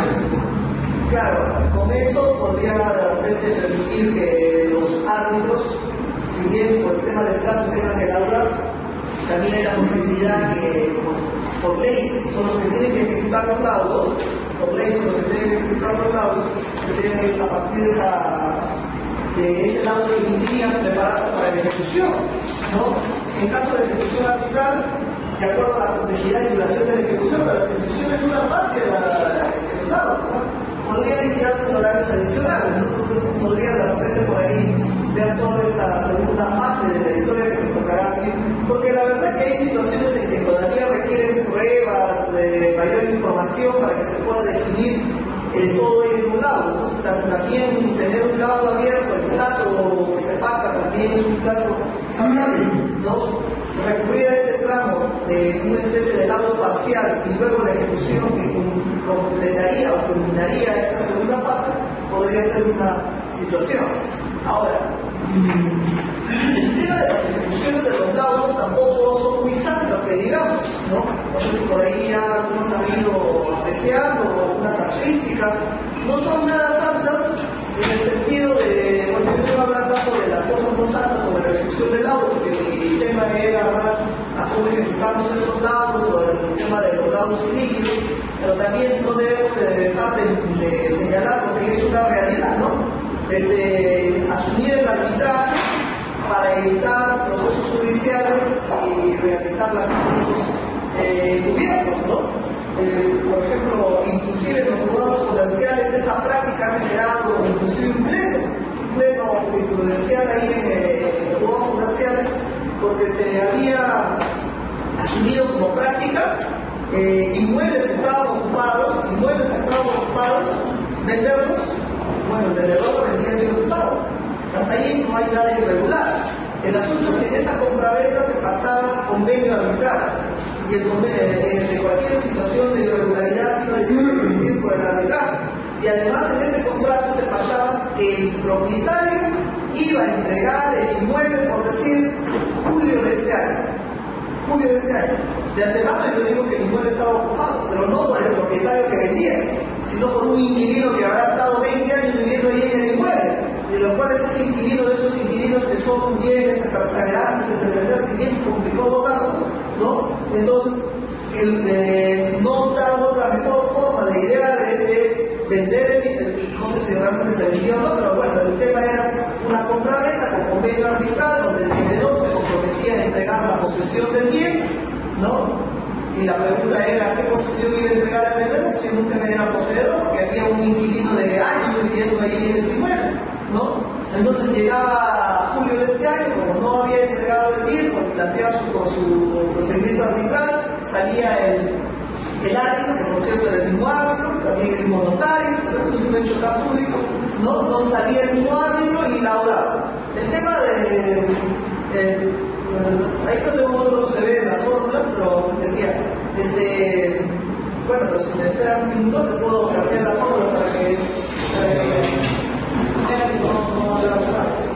Claro, con eso podría de repente permitir que los árbitros, si bien por el tema del plazo tengan que laudar, también hay la posibilidad que por ley son los que tienen que ejecutar los laudos, por ley son los que tienen que ejecutar los laudos, que a partir de ese laudo permitirían prepararse para la ejecución, ¿no? En caso de ejecución arbitral, de acuerdo a la complejidad y duración de la ejecución, pero las ejecuciones duran más que el laudo, ¿no? Podrían retirarse horarios adicionales, ¿no? Entonces podría de repente por ahí ver toda esta segunda fase de la historia que nos tocará aquí, porque la verdad que hay situaciones en que todavía requieren pruebas de mayor información para que se pueda definir todo en un lado. Entonces también tener un lado abierto, el plazo que se pacta también es un plazo favorable, ¿no? Recurrir a este tramo de una especie de laudo parcial y luego la ejecución que completaría o culminaría esta segunda fase podría ser una situación. Ahora, el tema de las ejecuciones de los laudos tampoco son muy santas, que digamos, ¿no? No sé si por ahí ya hemos sabido apreciar o una casuística, no son nada santas en el sentido de, bueno, yo no voy a hablar tanto de las cosas no santas sobre la ejecución de laudos, porque el tema era más a cómo ejecutamos esos laudos o el tema de los laudos líquidos, pero también no debemos dejar de señalar lo que es una realidad, ¿no? Asumir el arbitraje para evitar procesos judiciales y realizar las gobiernos, ¿no? Por ejemplo, inclusive en los juzgados comerciales esa práctica ha generado inclusive un pleno jurisprudencial ahí en los juzgados comerciales, porque se había asumido como práctica inmuebles que estaban ocupados, venderlos, bueno, el vendedor lo vendía siendo ocupado. Hasta ahí no hay nada irregular. El asunto es que en esa compraventa se pactaba convenio arbitral y de cualquier situación de irregularidad se iba a decidir por el arbitraje. Y además en ese contrato se pactaba que el propietario iba a entregar el inmueble, por decir, julio de este año. De antemano yo digo que el inmueble estaba ocupado, pero no por el propietario que vendía, sino por un inquilino que habrá estado 20 años viviendo ahí en el inmueble, de los cuales ese inquilino, de esos inquilinos que son bienes tercerantes, y bien complicado dotarlos, ¿no? Entonces, no dar otra mejor forma de idea de vender no sé si realmente se vendió o no, pero bueno, el tema era una compraventa con convenio arbitral donde el vendedor se comprometía a entregar la posesión del bien, ¿no? Y la pregunta era, ¿qué posesión iba a entregar el vendedor? Si nunca me era poseedor, porque había un inquilino de años viviendo ahí en ese inmueble, ¿no? Entonces llegaba julio de este año, como no había entregado el bien, porque planteaba su procedimiento arbitral, salía el árbitro, que por cierto era el mismo árbitro, también el mismo notario, pero es un hecho casúdico, ¿no? Entonces salía el mismo árbitro y laudaba. El tema ahí no tengo otro, se ve en las fórmulas, pero decía, bueno, pero si me esperan un minuto, te puedo cambiar la fórmula para que no haga nada.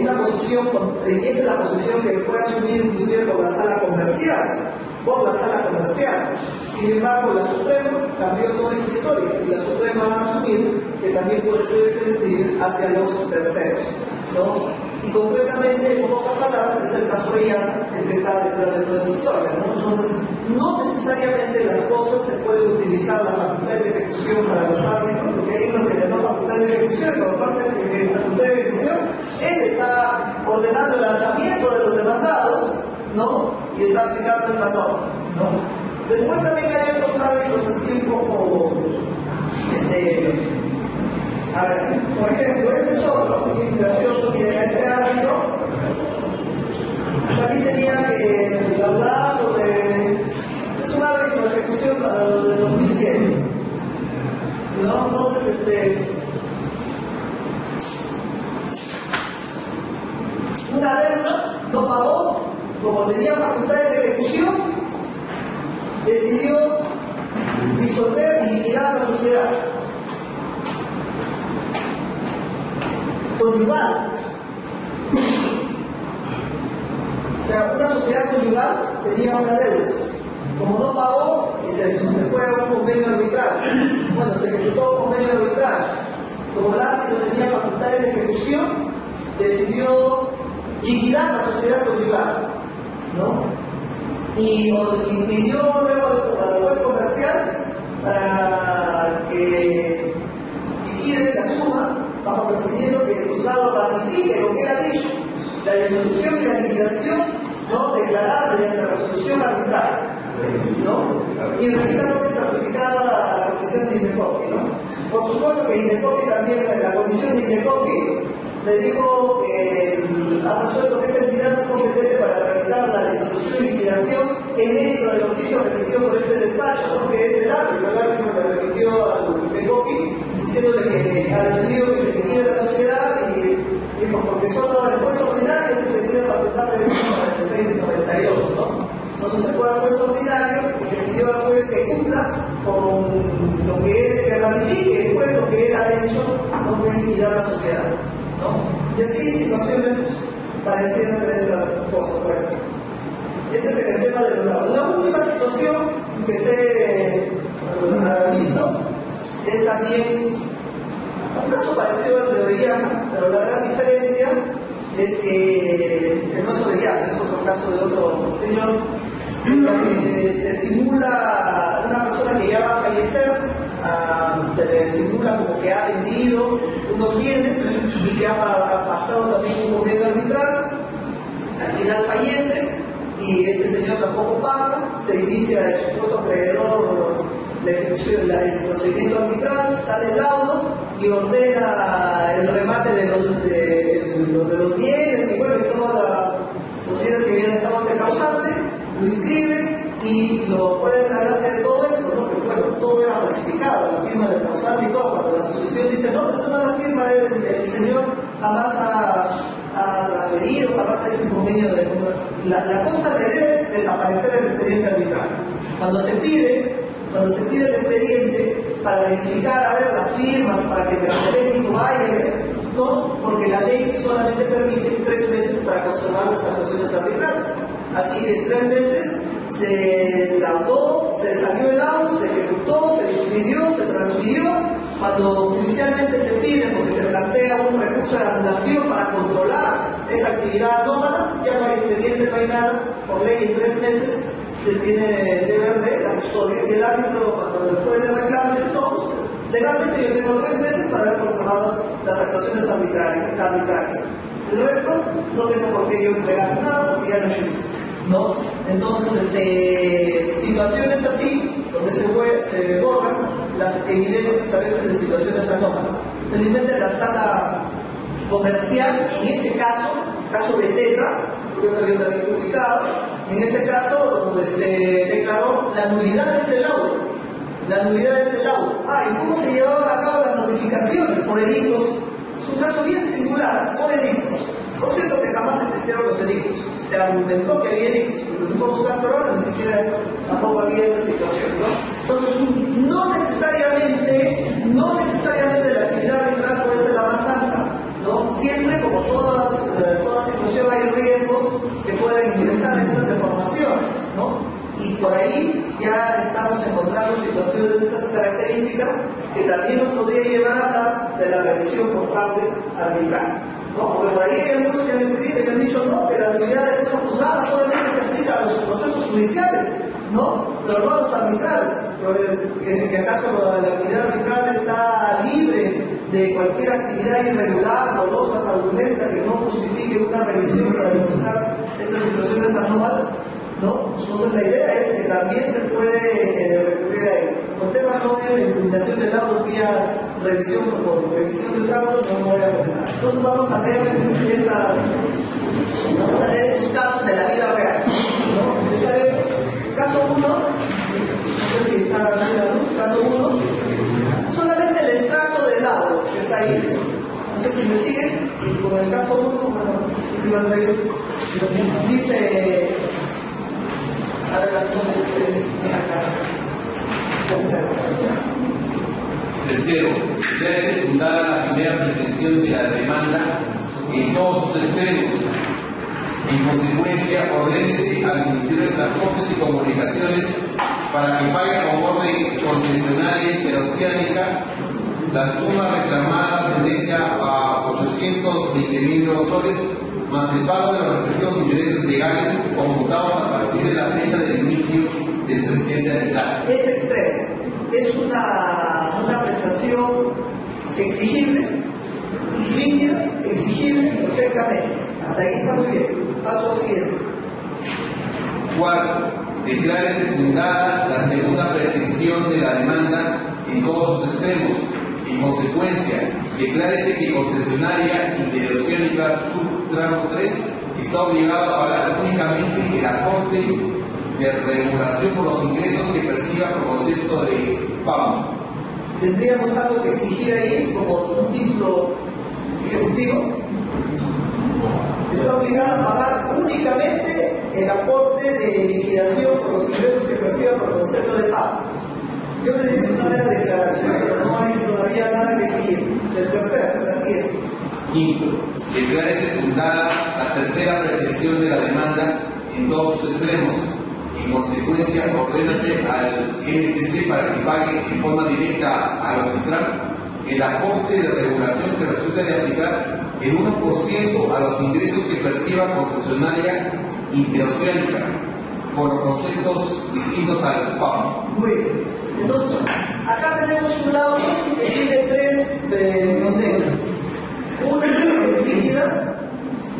una posición, esa es la posición que fue asumida inclusive por la sala comercial. Sin embargo, la Suprema cambió toda esta historia y la Suprema va a asumir que también puede ser extensible hacia los terceros, ¿no? Y concretamente, en pocas palabras, es el caso de Illana el que está detrás de toda esta historia, ¿no? Entonces, no necesariamente las cosas se pueden utilizar la facultad de ejecución para los árbitros, porque hay uno que le llama facultad de ejecución, y por parte de la facultad de ejecución, él está ordenando el lanzamiento de los demandados, ¿no? Y está aplicando esta norma, ¿no? Después también hay otros árbitros así un poco, a ver, por ejemplo, este es otro, muy gracioso, que este árbitro también tenía que hablar sobre, es un árbitro de ejecución de 2010, ¿no? Entonces, una deuda no pagó, como tenía facultades de ejecución, decidió disolver y liquidar la sociedad conyugal. O sea, una sociedad conyugal tenía una deuda. Como no pagó, se fue a un convenio arbitral. Bueno, se ejecutó un convenio arbitral. Como el árbitro tenía facultades de ejecución, decidió liquidar la sociedad conyugal, ¿no? Y pidió luego al juez comercial para que liquide la suma, bajo persiguiendo que el juzgado ratifique lo que él ha dicho, la disolución y la liquidación, ¿no? Declarada mediante resolución arbitral, ¿no? Y repita lo que es certificada a la comisión de Indecopi, ¿no? Por supuesto que Indecopi también, la comisión de Indecopi, le digo que ha resuelto que esta entidad no es competente para tramitar la disolución y liquidación en mérito del oficio remitido por este despacho, ¿no? Que es el árbitro le remitió al Indecopi diciéndole que ha decidido que se liquide la sociedad y dijo, porque solo el juez ordinario se le tiene facultad de 96 y 92, ¿no? Entonces se fue al juez ordinario y le pidió al juez que cumpla con lo que él ratifique, pues lo que él ha hecho, no puede liquidar la sociedad, ¿no? Y así situaciones parecidas de estas cosas. Bueno, este es el tema de los lados. La última situación que se ha visto es también un caso parecido al de Orellana, pero la gran diferencia es que no es Orellana, es otro caso de otro señor, se simula una persona que ya va a fallecer, se le simula como que ha vendido unos bienes y que ha pactado también un convenio arbitral, al final fallece y este señor tampoco paga, se inicia el supuesto acreedor la ejecución, el procedimiento arbitral, sale el laudo y ordena el remate de los bienes y bueno, y todas los bienes que habían estado este causante, lo inscribe y lo pueden hacer todo esto, ¿no? Porque bueno, todo era falsificado, la firma del causante y todo, cuando la asociación dice, no, pero eso no es la firma, el señor jamás ha transferido, jamás ha hecho un convenio de... La cosa que debe es desaparecer el expediente arbitral. Cuando se pide el expediente para verificar, a ver, las firmas, para que el técnico vaya, no, porque la ley solamente permite 3 meses para conservar las actuaciones arbitrales. Así que en 3 meses se laudó, se salió el laudo, se ejecutó, se distribuió, se transfirió. Cuando judicialmente se pide, porque se plantea un recurso de anulación para controlar esa actividad anómala, ya no hay expediente, no hay nada, por ley en 3 meses se tiene deber de la custodia. Y el árbitro, cuando el juez le reclama, dice, no, pues, legalmente yo tengo 3 meses para haber conservado las actuaciones arbitrarias. El resto no tengo por qué yo entregar nada, porque ya no existe, ¿no? Entonces, situaciones así, donde se borran las evidencias a veces de situaciones anómalas. Felizmente la sala comercial, en ese caso de Teta, porque lo había también publicado, en ese caso declaró la nulidad de ese laudo. ¿Y cómo se llevaban a cabo las notificaciones? Por edictos. Es un caso bien singular, por edictos. Por cierto que jamás existieron los edictos. Se argumentó que había edictos, pero se fue a buscar, pero ahora ni siquiera tampoco había esa situación, ¿no? Entonces, no necesariamente la actividad arbitral puede ser la más alta, ¿no? Siempre, como todas por ahí ya estamos encontrando situaciones de estas características que también nos podría llevar a hablar de la revisión por fraude arbitral, ¿no? Porque por ahí hay algunos que han escrito y han dicho no, que la nulidad de cosa juzgada solamente se aplica a los procesos judiciales, ¿no? Pero no a los arbitrales. ¿Que acaso la actividad arbitral está libre de cualquier actividad irregular, dolosa, fraudulenta que no justifique una revisión para demostrar estas situaciones anómalas? ¿No? Entonces la idea es que también se puede recurrir a ello. El tema no es la eliminación de laudos vía revisión por revisión de fraudes, no voy a comentar. Entonces vamos a ver estos casos de la vida real, ¿no? Ya sabemos, caso 1, no sé si está la luz, caso 1, solamente el extracto del laudo que está ahí. No sé si me siguen, y con el caso 1, bueno, dice. Tercero, debe ser fundada la primera pretensión de la demanda en todos sus extremos. En consecuencia, ordénese al Ministerio de Transportes y Comunicaciones para que pague a orden concesionaria interoceánica la suma reclamada ascendente a 820.000 nuevos soles, más el pago de los respectivos intereses legales computados a partir de la fecha del inicio del presente arbitraje. Es extremo, es una prestación exigible, líquida, exigible perfectamente. Hasta aquí está muy bien. Paso siguiente. Cuarto, declárese fundada la segunda pretensión de la demanda en todos sus extremos. En consecuencia, declárese que concesionaria interoceánica subtramo 3 está obligada a pagar únicamente el aporte de regulación por los ingresos que perciba por concepto de pago. ¿Tendríamos algo que exigir ahí como un título ejecutivo? Está obligada a pagar únicamente el aporte de liquidación por los ingresos que perciba por concepto de pago. Yo le diría una mera declaración, pero no hay todavía nada que exigir. El tercero, la siguiente. Quinto, declárese fundada la tercera pretensión de la demanda en todos sus extremos. En consecuencia, ordénase al MTC para que pague en forma directa a los CITRAM el aporte de regulación que resulta de aplicar el 1% a los ingresos que perciba concesionaria interoceánica por los conceptos distintos al PAM. Muy bien. Entonces, acá tenemos un laudo que tiene tres condenas. Una es líquida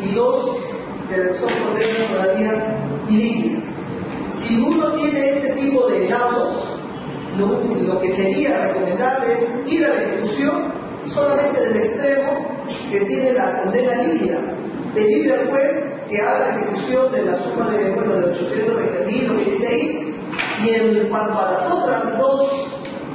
y dos que son condenas todavía ilíquidas. Si uno tiene este tipo de laudos, lo que sería recomendable es ir a la ejecución solamente del extremo que tiene la condena líquida. Pedirle al juez que haga la ejecución de la suma de 820.000, lo que dice ahí, y en cuanto a las otras dos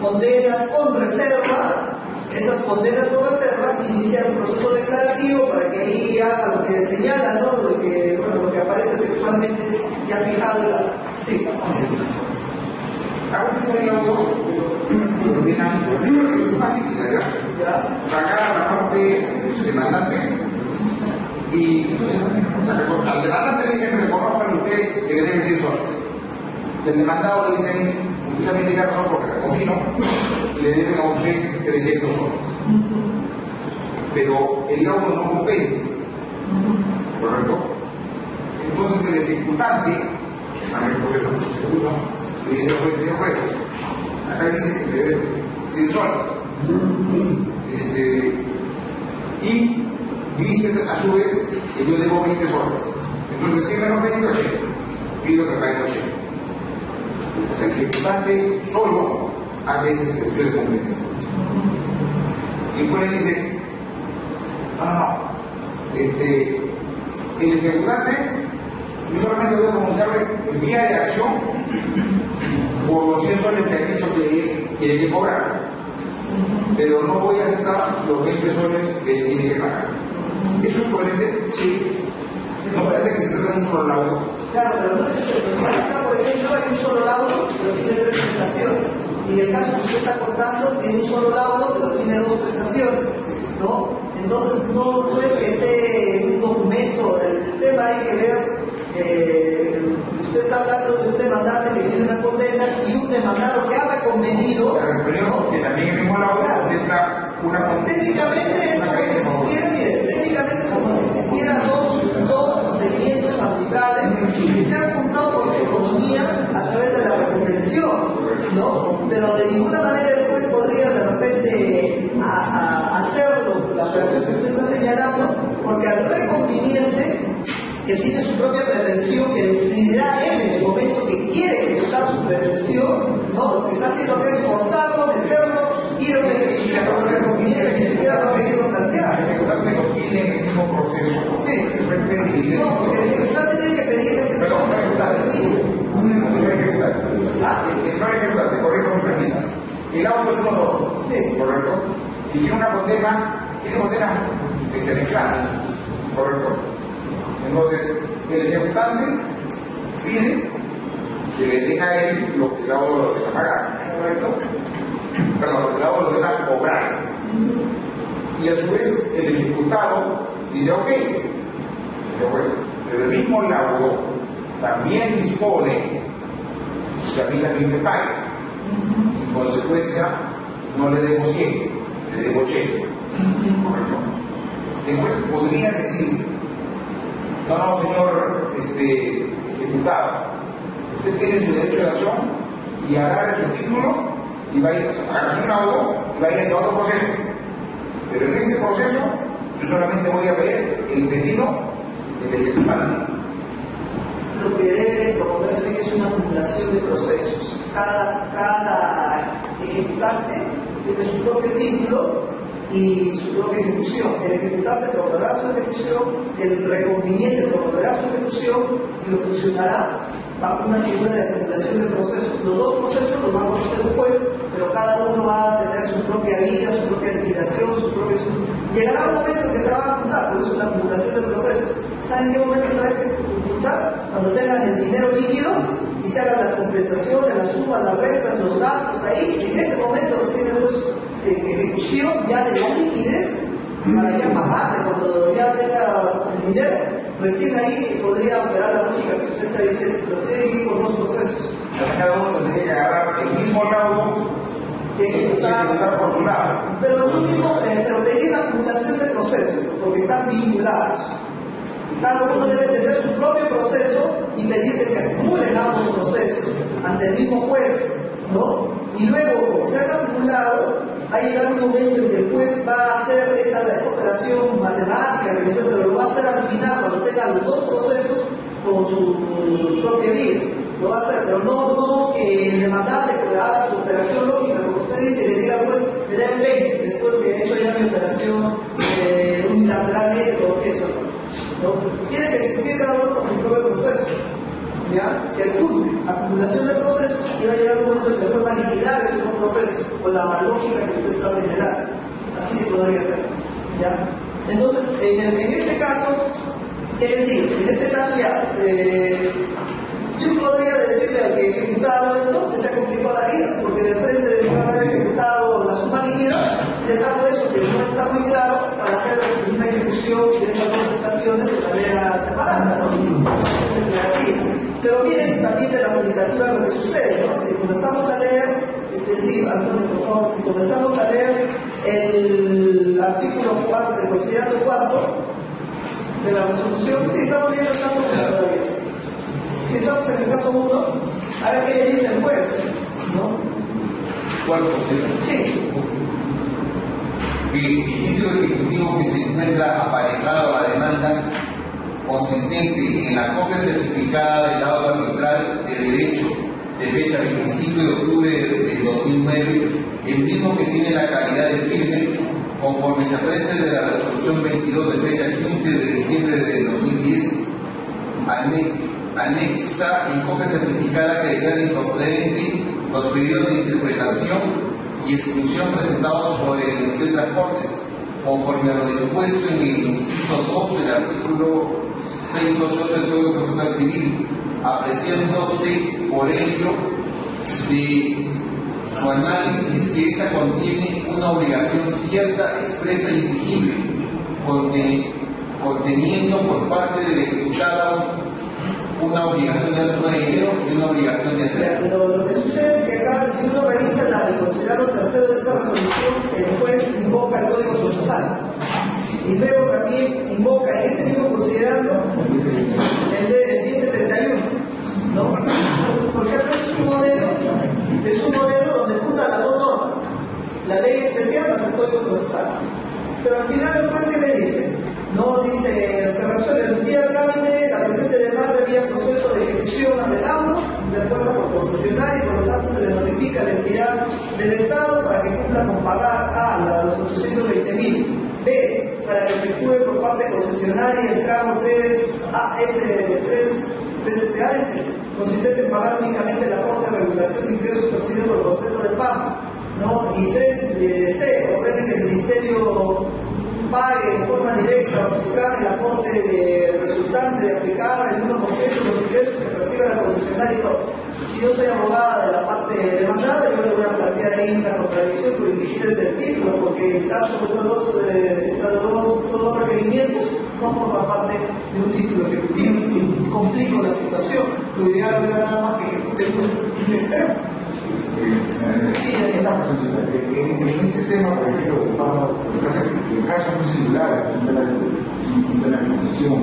condenas con reserva, esas condenas con reserva, iniciar un proceso declarativo para que ahí haga lo que señala, ¿no? Lo que aparece textualmente ya fijado en la... Sí. Acá se laudo ordenan su magnífica, acá la parte demandante, y entonces al demandante le dicen que reconozcan usted que debe 100 soles. El demandado le dicen, usted también tiene razón porque recomino, le deben a usted 300 soles. Pero el laudo no compensa, ¿correcto? Entonces el ejecutante, que está en el proceso de ejecución, le dice al juez, señor juez, acá dice que le debe 100 soles. Y dice a su vez que yo debo 20 soles. Entonces, si me lo piden 80, pido que paguen 80. El ejecutante solo hace esa ejecución de compensación. Y después le dice, el ejecutante, yo solamente voy a comunicarle vía de acción por los 100 soles que ha dicho que tiene que cobrar, pero no voy a aceptar los 20 soles que tiene que pagar. ¿Eso es coherente? Sí. No parece que se trata de un solo laudo. Claro, pero no es que se acá, por ejemplo, hay un solo laudo, pero tiene tres prestaciones. Y en el caso que usted está contando, tiene un solo laudo, pero tiene dos prestaciones, ¿no? Entonces, no es que esté en un documento. El tema hay que ver, usted está hablando de un demandante que tiene demandado que ha reconvenido. Que también el mismo laudo contempla una. Técnicamente es como si existieran, mire, técnicamente es como si existieran dos procedimientos arbitrales que se han juntado por la economía a través de la reconvención, ¿no? Pero de ninguna manera el juez podría de repente hacerlo, la operación que usted está señalando, porque al reconveniente, que tiene su propia pretensión, que decidirá él en el momento que quiere ejecutar su pretensión, ¿no? Lo que está haciendo es forzarlo, meterlo, ir a una ejecución por lo que reconveniente, que ni siquiera lo ha querido plantear. El ejecutante no tiene el mismo proceso. Sí, no, porque el ejecutante tiene que pedir que Perdón, no ejecutante. No ejecutante, correcto mi premisa. El auto es uno solo, sí, correcto. Y tiene una condena mezclada, correcto. Entonces, el ejecutante pide que le den a él lo que el laudo lo deja pagar, correcto. Perdón, lo que el laudo lo deja cobrar. Y a su vez, el ejecutado dice, ok, pero el mismo laudo también dispone que a mí también me pague. En consecuencia, no le debo 100, le debo 80. ¿Correcto? Después podría decir, no, señor ejecutado, usted tiene su derecho de acción y agarre su título y vaya a agarrar su laudo y vaya a otro proceso. Pero en este proceso, yo solamente voy a ver el pedido del ejecutante. Lo que debe proponerse es una acumulación de procesos. Cada ejecutante tiene su propio título y su propia ejecución. El ejecutante promoverá su ejecución, el reconveniente promoverá su ejecución y lo fusionará bajo una figura de acumulación de procesos. Los dos procesos los va a conocer el juez, pero cada uno va a tener su propia vida, su propia liquidación, su propia... Llegará un momento que se va a juntar, por eso es una acumulación de procesos. ¿Saben qué momento se va a ejecutar? Cuando tengan el dinero líquido y se hagan las compensaciones, las sumas, las restas, los gastos ahí, en ese momento recién ejecución ya de la liquidez para ya pagarle cuando ya tenga el dinero, recién ahí podría operar la lógica que usted está diciendo, pero tiene que ir por dos procesos. Cada uno tendría que agarrar el mismo laudo que ejecutar por su lado. Pero lo mismo, pero pedir la acumulación de procesos, porque están vinculados. Cada uno debe tener su propio proceso y pedir que se acumulen ambos procesos ante el mismo juez, ¿no? Y luego, como se han acumulado, ha llegado un momento en que el juez va a hacer esa operación matemática, pero lo va a hacer al final, cuando tenga los dos procesos con su propia vida. Lo va a hacer, pero no que demandarle que haga su operación lógica, como usted dice, le diga al juez, me da el 20, después que he hecho ya mi operación unilateralmente, todo eso. ¿No? Tiene que existir cada uno con su propio proceso. ¿Ya? Se acumulación de procesos y va a llegar un momento en que se va a liquidar esos dos procesos con la lógica que usted está señalando. Así podría ser. ¿Ya? Entonces, en este caso, ¿qué les digo? En este caso ya, yo podría decirle al que ha ejecutado esto que se complicó la vida, porque de frente de haber ejecutado la suma líquida, les hago eso que no está muy claro para hacer una ejecución de esas dos prestaciones de manera separada, ¿no? Pero miren también de la judicatura lo que sucede, ¿no? Si comenzamos a leer, sí, Antonio, por favor, si comenzamos a leer el artículo 4, el considerando cuarto de la resolución, sí, estamos viendo el caso 1 todavía. Si estamos en el caso 1, ahora qué le dice el juez, ¿no? ¿Cuarto? Sí. El título ejecutivo que se encuentra aparejado a la demanda consistente en la copia certificada del laudo arbitral de derecho de fecha 25 de octubre del 2009, el mismo que tiene la calidad de firme, conforme se aprecia de la resolución 22 de fecha 15 de diciembre del 2010, anexa en copia certificada que declara improcedente los pedidos de interpretación y exclusión presentados por el Ministerio de Transportes, conforme a lo dispuesto en el inciso 2 del artículo 688 del Código Procesal Civil, apreciándose por ello de su análisis que ésta contiene una obligación cierta, expresa y exigible, conteniendo por parte del ejecutado una obligación de dar suma de dinero y una obligación de hacer. Lo que sucede es que acá, si uno revisa el considerado tercero de esta resolución, el juez invoca el Código Procesal. Y luego también invoca en ese mismo considerando el 1071, ¿no? Por ejemplo, es un modelo donde junta las dos normas, la ley especial más el Código Procesal. Pero al final el juez, ¿qué le dice? No dice, se resuelve el día de trámite, la presente demanda vía proceso de ejecución ante el auto, interpuesta por concesionario, y por lo tanto se le notifica a la entidad del Estado para que cumpla con pagar A los 820.000, B, para que efectúe por parte concesionaria el tramo 3SA, consistente en pagar únicamente el aporte de regulación de ingresos percibido por el concepto del PAM, ¿no? Y C, ordene que el Ministerio pague en forma directa o cifrada el aporte resultante de aplicar el 1% de los ingresos que percibe la concesionaria y todo. Si yo soy abogada de la parte demandada, yo le voy a plantear ahí una contradicción por infringir ese título, porque en caso de estos dos requerimientos no forman parte de un título ejecutivo y complico la situación. Lo ideal es nada más que ejecute un extremo. En este tema, por ejemplo, el caso es muy singular, es un tema de concesión.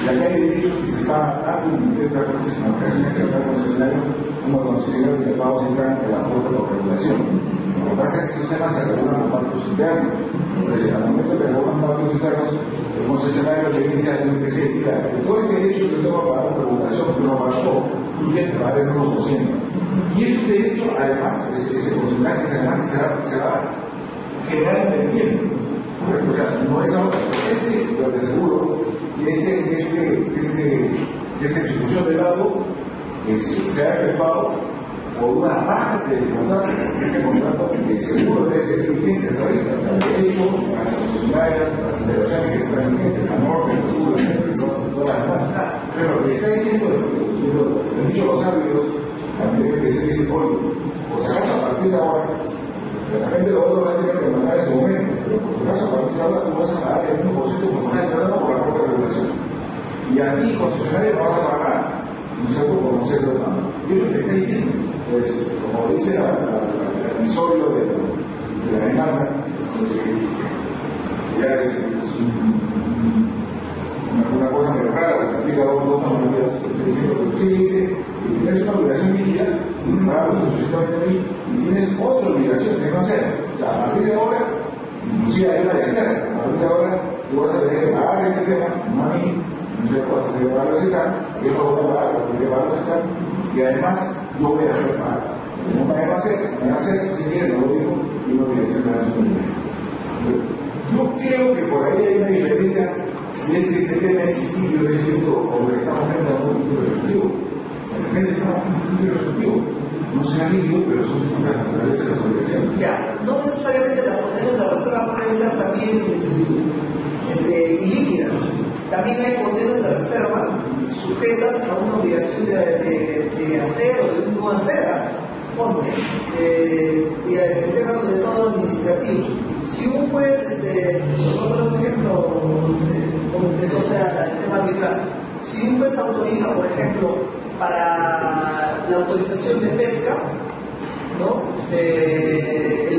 La ley de derechos que se paga tanto en el Ministerio de Transportes como en ocasiones que el concesionario como el considero que el pago se entra en el aporte por regulación. Lo que pasa es que estos temas se regulan con pactos internos. Entonces, al momento que regulan pactos internos, el concesionario le dice a la empresa, mira, todo este derecho que tengo a pagar por regulación, que no paga todo, tú tienes que pagar el 1%. Y ese derecho, además, ese porcentaje, además, se va generando en el tiempo. O sea, no es ahora, lo que seguro, esta ejecución del lado se ha efectuado por una parte del contrato, este contrato de seguro debe ser vigente hasta ahorita. O sea, de hecho, las concesionarias, las integraciones que están vigentes, la norma, el seguro, todas las demás. Pero lo que está diciendo, lo han dicho los árbitros, también que se dice, oye, por si acaso a partir de ahora, de repente lo otro va a tener que mandar en su momento, pero por si acaso a partir de ahora tú vas a pagar el 1% como está declarado por la propia regulación. Y a ti, concesionario, no vas a pagar, ¿no es cierto?, por concepto de pago. Y es lo que está diciendo, pues, como dice el episodio de la demanda, ya es una cosa muy rara, que se aplica a dos normativas, pero sí dice que tienes una obligación líquida, pagas los 820.000 y tienes otra obligación que no hacer. O sea, a partir de ahora, inclusive hay una de hacer, a partir de ahora tú vas a tener que pagar este tema, no a mí, no sé, vas a tener que pagarlo ese tema, yo no voy a pagar, vas a tener que pagarlo ese tema, y además yo voy a hacer pagar. No me va a hacer, si quieren, no lo digo, y no voy a hacer nada de su nivel. Yo creo que por ahí hay una diferencia si es que este tema es litigio, es cierto, o que estamos frente a un título ejecutivo. De repente estamos frente a un título ejecutivo. No será litigio, pero son distintas naturalezas de las obligaciones. Ya, no necesariamente las condenas de reserva pueden ser también ilíquidas. También hay condenas de reserva sujetas a una obligación de hacer o de no hacer. Y el tema sobre todo administrativo. Si un juez, por ejemplo, el tema arbitral, si un juez autoriza, por ejemplo, para la autorización de pesca, ¿no?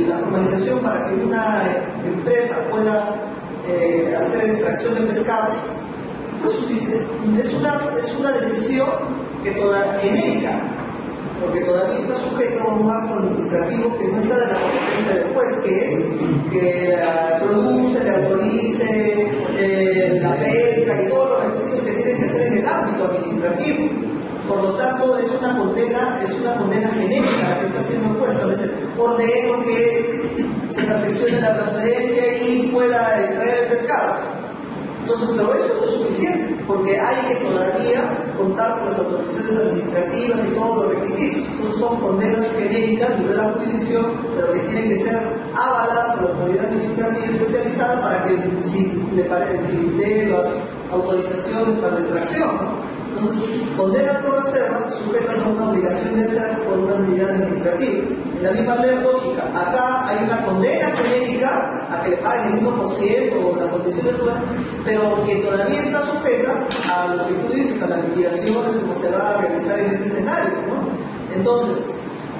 La formalización para que una empresa pueda hacer extracción de pescado, pues es una decisión que toda genérica, porque todavía está sujeto a un acto administrativo que no está de la competencia del juez, que es que produce, le autorice la pesca y todos los requisitos que tienen que hacer en el ámbito administrativo. Por lo tanto, es una condena genérica que está haciendo el juez. Entonces, ordeno que se perfeccione la procedencia y pueda extraer el pescado. Entonces, pero eso no es suficiente, porque hay que todavía contar con las autorizaciones administrativas y todos los requisitos. Entonces son condenas genéricas de la jurisdicción, pero que tienen que ser avaladas por la autoridad administrativa especializada para que si dé las autorizaciones para la extracción, ¿no? Entonces, condenas por reserva sujetas a una obligación de hacer por una unidad administrativa. En la misma lógica, acá hay una condena genérica a que le paguen el 1% o las condiciones duras, pero que todavía está sujeta a lo que tú dices, a las liquidaciones, como se va a realizar en ese escenario, ¿no? Entonces,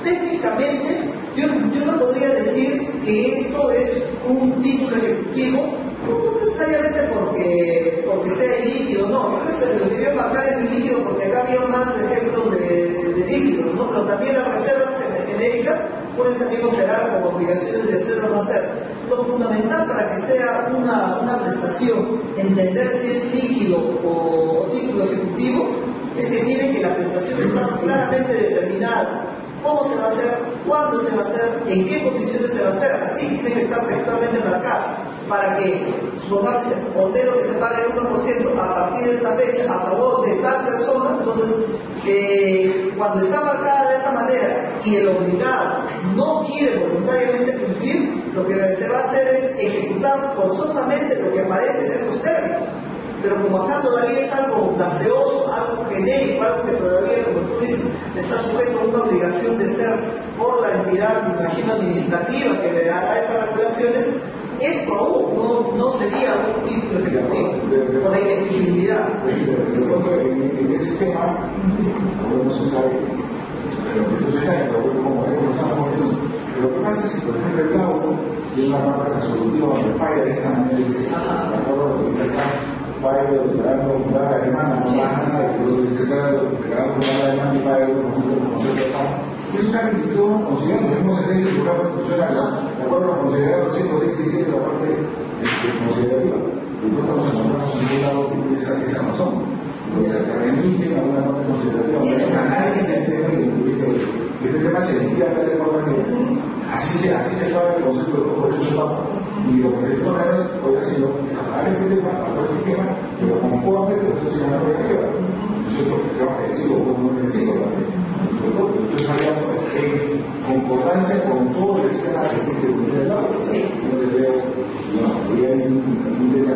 técnicamente, yo no podría decir que esto es un título ejecutivo, no necesariamente porque sea ilíquido, no. Yo creo que lo que voy a marcar es ilíquido porque acá había más ejemplos de líquidos, ¿no? Pero también las reservas genéricas pueden también operar como obligaciones de hacer o no hacer. Lo fundamental para que sea una prestación, entender si es líquido o título ejecutivo, es que tiene que la prestación estar claramente determinada. ¿Cómo se va a hacer? ¿Cuándo se va a hacer? ¿En qué condiciones se va a hacer? Así tiene que estar textualmente marcado para que, supongamos, ordeno que se pague el 1% a partir de esta fecha a favor de tal persona. Entonces, cuando está marcada de esa manera y el obligado no quiere voluntariamente cumplir, lo que se va a hacer es ejecutar forzosamente lo que aparece en esos términos. Pero como acá todavía es algo gaseoso, algo genérico, algo que todavía, como tú dices, está sujeto a una obligación de ser por la entidad, me imagino, administrativa que le dará esas regulaciones, esto aún no sería un título ejecutivo, por la inexigibilidad. En ese tema, no se sabe, lo que pasa es que, por ejemplo, el laudo tiene una norma resolutiva donde falla de esta manera y dice, fallo declarando la demanda, no baja nada, y declarando la demanda y paga el concepto de pago. Y eso está repetido considerando el mismo sentencia del programa constitucional, de acuerdo a los considerados 167 de la parte considerativa. Y no estamos encontrando en ningún lado que esa razón. Porque la remiten a una parte considerativa. Este tema se liquida de forma que así se sabe el concepto de los derechos humanos. Y lo que de todas maneras podría ser tratar este tema, pero conforme de los derechos humanos de la guerra. Nosotros acabamos de decirlo, como no decirlo también. Entonces, hablando en concordancia con todo el sistema de comunidad del lado. Entonces veo, había un tema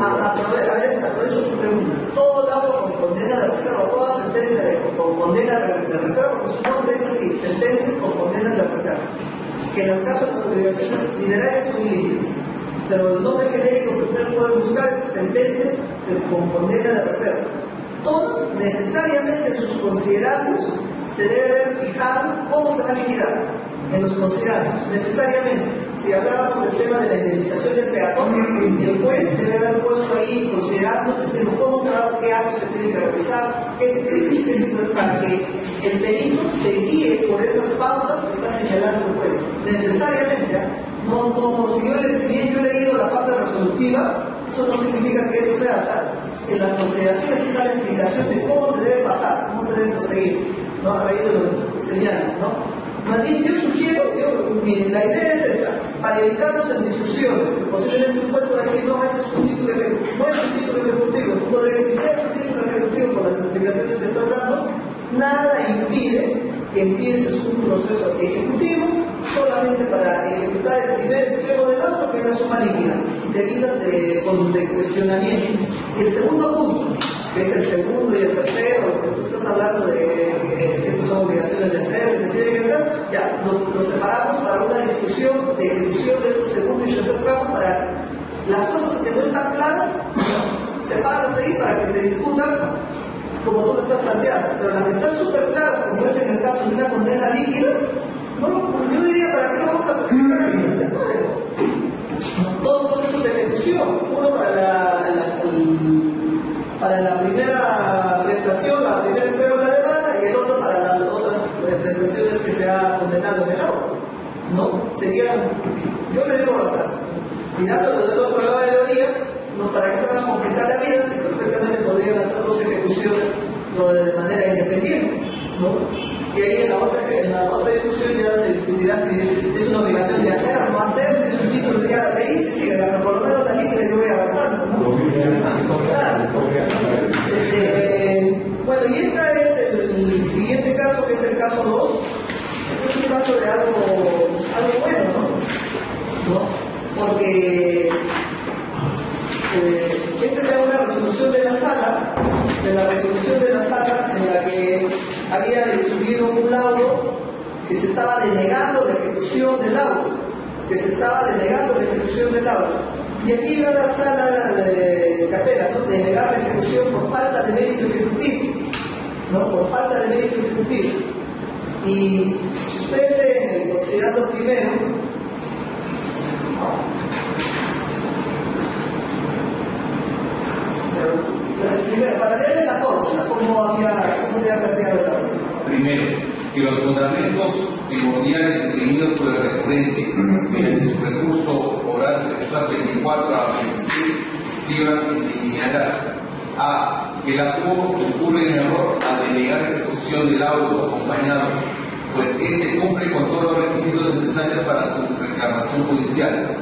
aprovecho tu pregunta. Todo lado con condena de reserva, toda sentencia con condena de reserva, porque su nombre es así, sentencias con condenas de reserva. Que en el caso de las obligaciones dinerarias son ilíquidas. Pero el nombre genérico que ustedes pueden buscar es sentencias con condena de reserva. Todas, necesariamente en sus considerandos, se debe haber fijado cómo se va a liquidar. En los considerandos, necesariamente. Si hablábamos del tema de la indemnización del peatón, el juez debe haber puesto ahí considerando, diciendo cómo se va, qué actos se tienen que realizar, para que el perito se guíe por esas pautas que está señalando el juez. Necesariamente, si bien yo he leído la parte resolutiva, eso no significa que eso sea tal. En las consideraciones está la explicación de cómo se debe pasar, cómo se debe proseguir, ¿no? A raíz de lo que señalan, ¿no? Más bien, yo sugiero, la idea es esta, para evitarnos en discusiones, posiblemente un juez pueda decir, no, este es un título ejecutivo, no es un título ejecutivo, tú podrías decir, si es un título ejecutivo por las explicaciones que estás dando, nada impide que empieces un proceso ejecutivo solamente para ejecutar el primer extremo del auto, que es la suma líquida, y te quitas de cuestionamiento. Y el segundo punto, que es el segundo y el tercero, que tú estás hablando de que estas son obligaciones de hacer, que se tiene que hacer, ya, lo separamos para una discusión de ejecución de estos segundo y tercer tramos, para las cosas que no están claras, sepáralas ahí para que se discutan como tú lo estás planteando, pero las que están súper claras, como es en el caso de una condena líquida, yo diría, ¿para qué vamos a presentar aquí en ese código? Dos procesos de ejecución, uno para la primera prestación, la primera extremo de la demanda, y el otro para las otras prestaciones que se ha condenado en el auto, ¿no? Sería, yo le digo bastante, mirándolo del otro lado de la orilla, no para que se van a complicar la vida, si perfectamente podrían hacer dos ejecuciones de manera independiente, ¿no? Y ahí en la otra discusión ya se discutirá si es una obligación de hacer o no hacer, si es un título ya de ahí, que sigue, pero por lo menos la líquida yo voy avanzando, ¿no? Bueno, y este es el siguiente caso, que es el caso 2. Este es un caso de algo bueno, ¿no? Porque esta es ya una resolución de la sala de la resolución de la sala en la que había distribuido un laudo que se estaba denegando la ejecución del laudo, Y aquí la sala se apela, ¿no?, denegar la ejecución por falta de mérito ejecutivo, ¿no?, por falta de mérito ejecutivo. Y si ustedes leen el considerando primero, para leerle la fórmula, cómo se había planteado el auto. Primero, que los fundamentos primordiales definidos por el recurrente mediante su recurso oral de las 24 a 26 escriban y señalar: a. Que el actor incurre en error al denegar la ejecución del auto acompañado, pues este cumple con todos los requisitos necesarios para su reclamación judicial.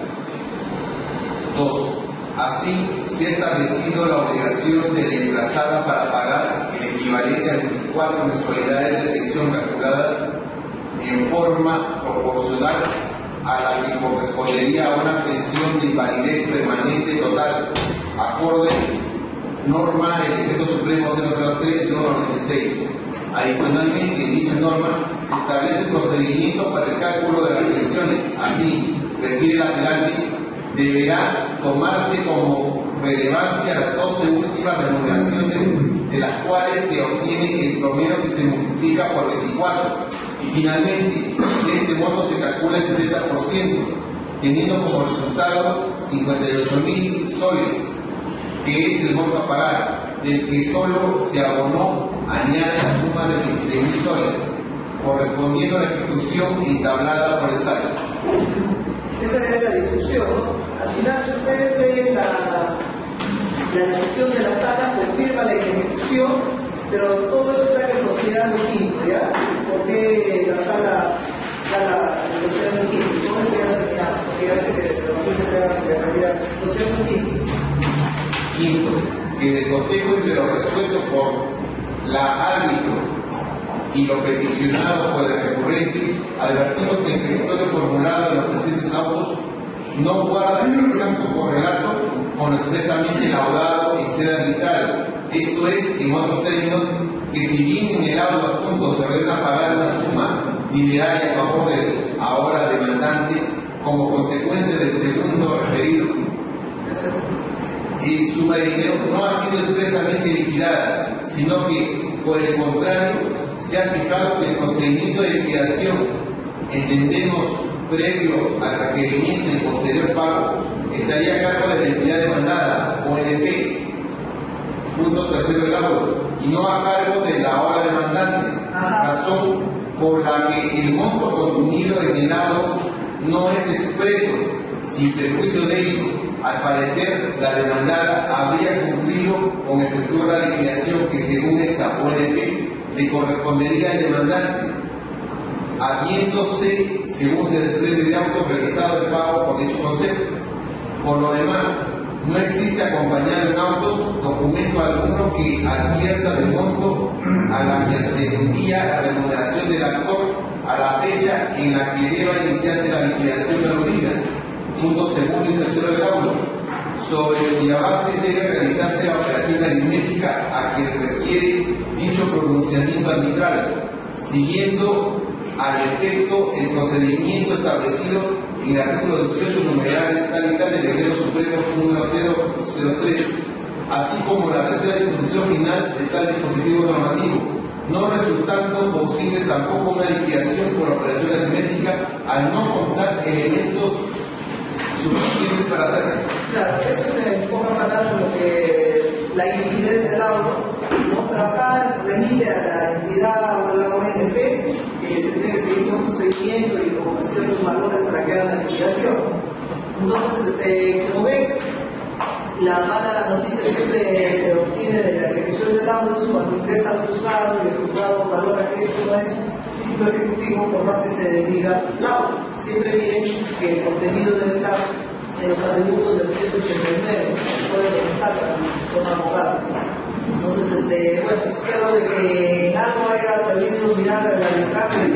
2. Así, se ha establecido la obligación de la emplazada para pagar el equivalente a 24 mensualidades de pensión calculadas en forma proporcional a la que correspondería a una pensión de invalidez permanente total, acorde norma del Decreto Supremo 003/96. Adicionalmente, en dicha norma se establece un procedimiento para el cálculo de las pensiones. Así, refiere la penalti, deberá tomarse como relevancia las 12 últimas remuneraciones, de las cuales se obtiene el promedio que se multiplica por 24. Y finalmente, este monto se calcula el 70%, teniendo como resultado 58.000 soles, que es el monto a pagar, del que solo se abonó, añade la suma de 16.000 soles, correspondiendo a la ejecución entablada por el SAC. Esa es la discusión, ¿no? Al final, si ustedes leen la decisión de la sala, pues firma la ejecución, pero todo eso está considerando quinto, ¿ya? Porque la sala da la consideración quinto, todo eso ya está terminado, porque ya sé que los pacientes te van a considerando quinto. Quinto, que de cotejo entre lo resuelto por la árbitro y lo peticionado por el recurrente, advertimos que el petitorio formulado en los presentes autos no guarda excepción por relato con lo expresamente laudado en sede arbitral. Esto es, en otros términos, que si bien en el auto adjunto se ordena pagar una suma dineral a favor del ahora demandante como consecuencia del segundo referido, y suma de dinero no ha sido expresamente liquidada, sino que, por el contrario, se ha fijado que el procedimiento de liquidación, entendemos, previo al requerimiento y posterior pago, estaría a cargo de la entidad demandada, ONP, punto tercero del auto, y no a cargo de la hora demandante, razón por la que el monto contenido en el auto no es expreso. Sin perjuicio de ello, al parecer, la demandada habría cumplido con efectuar la liquidación que, según esta ONP, le correspondería al demandante, habiéndose, según se desprende de auto, realizado el pago por dicho concepto. Por lo demás, no existe acompañado en autos documento alguno que advierta del monto a la que se envía la remuneración del actor a la fecha en la que deba iniciarse la liquidación aludida. Punto segundo y tercero del auto, sobre cuya base debe realizarse la operación aritmética a que requiere dicho pronunciamiento arbitral, siguiendo al efecto el procedimiento establecido en el artículo 18 numerales tal y tal del Decreto Supremo número 003, así como la tercera disposición final de tal dispositivo normativo, no resultando posible tampoco una liquidación por operación aritmética al no contar elementos suficientes para hacerlo. Claro, eso es en pocas palabras lo que la iliquidez del auto, ¿no? Pero acá remite a la entidad o la ONP que se tiene que seguir con un procedimiento y con ciertos valores para que haga la liquidación. Entonces, como ven, la mala noticia siempre se obtiene de la ejecución del auto cuando ingresa al juzgado y el juzgado valora que esto no es título ejecutivo por más que se diga el auto. Siempre bien que el contenido debe estar en los atributos del 189, puede pensar son abogados. Entonces, bueno, espero de que algo haya sabido mirar el arbitraje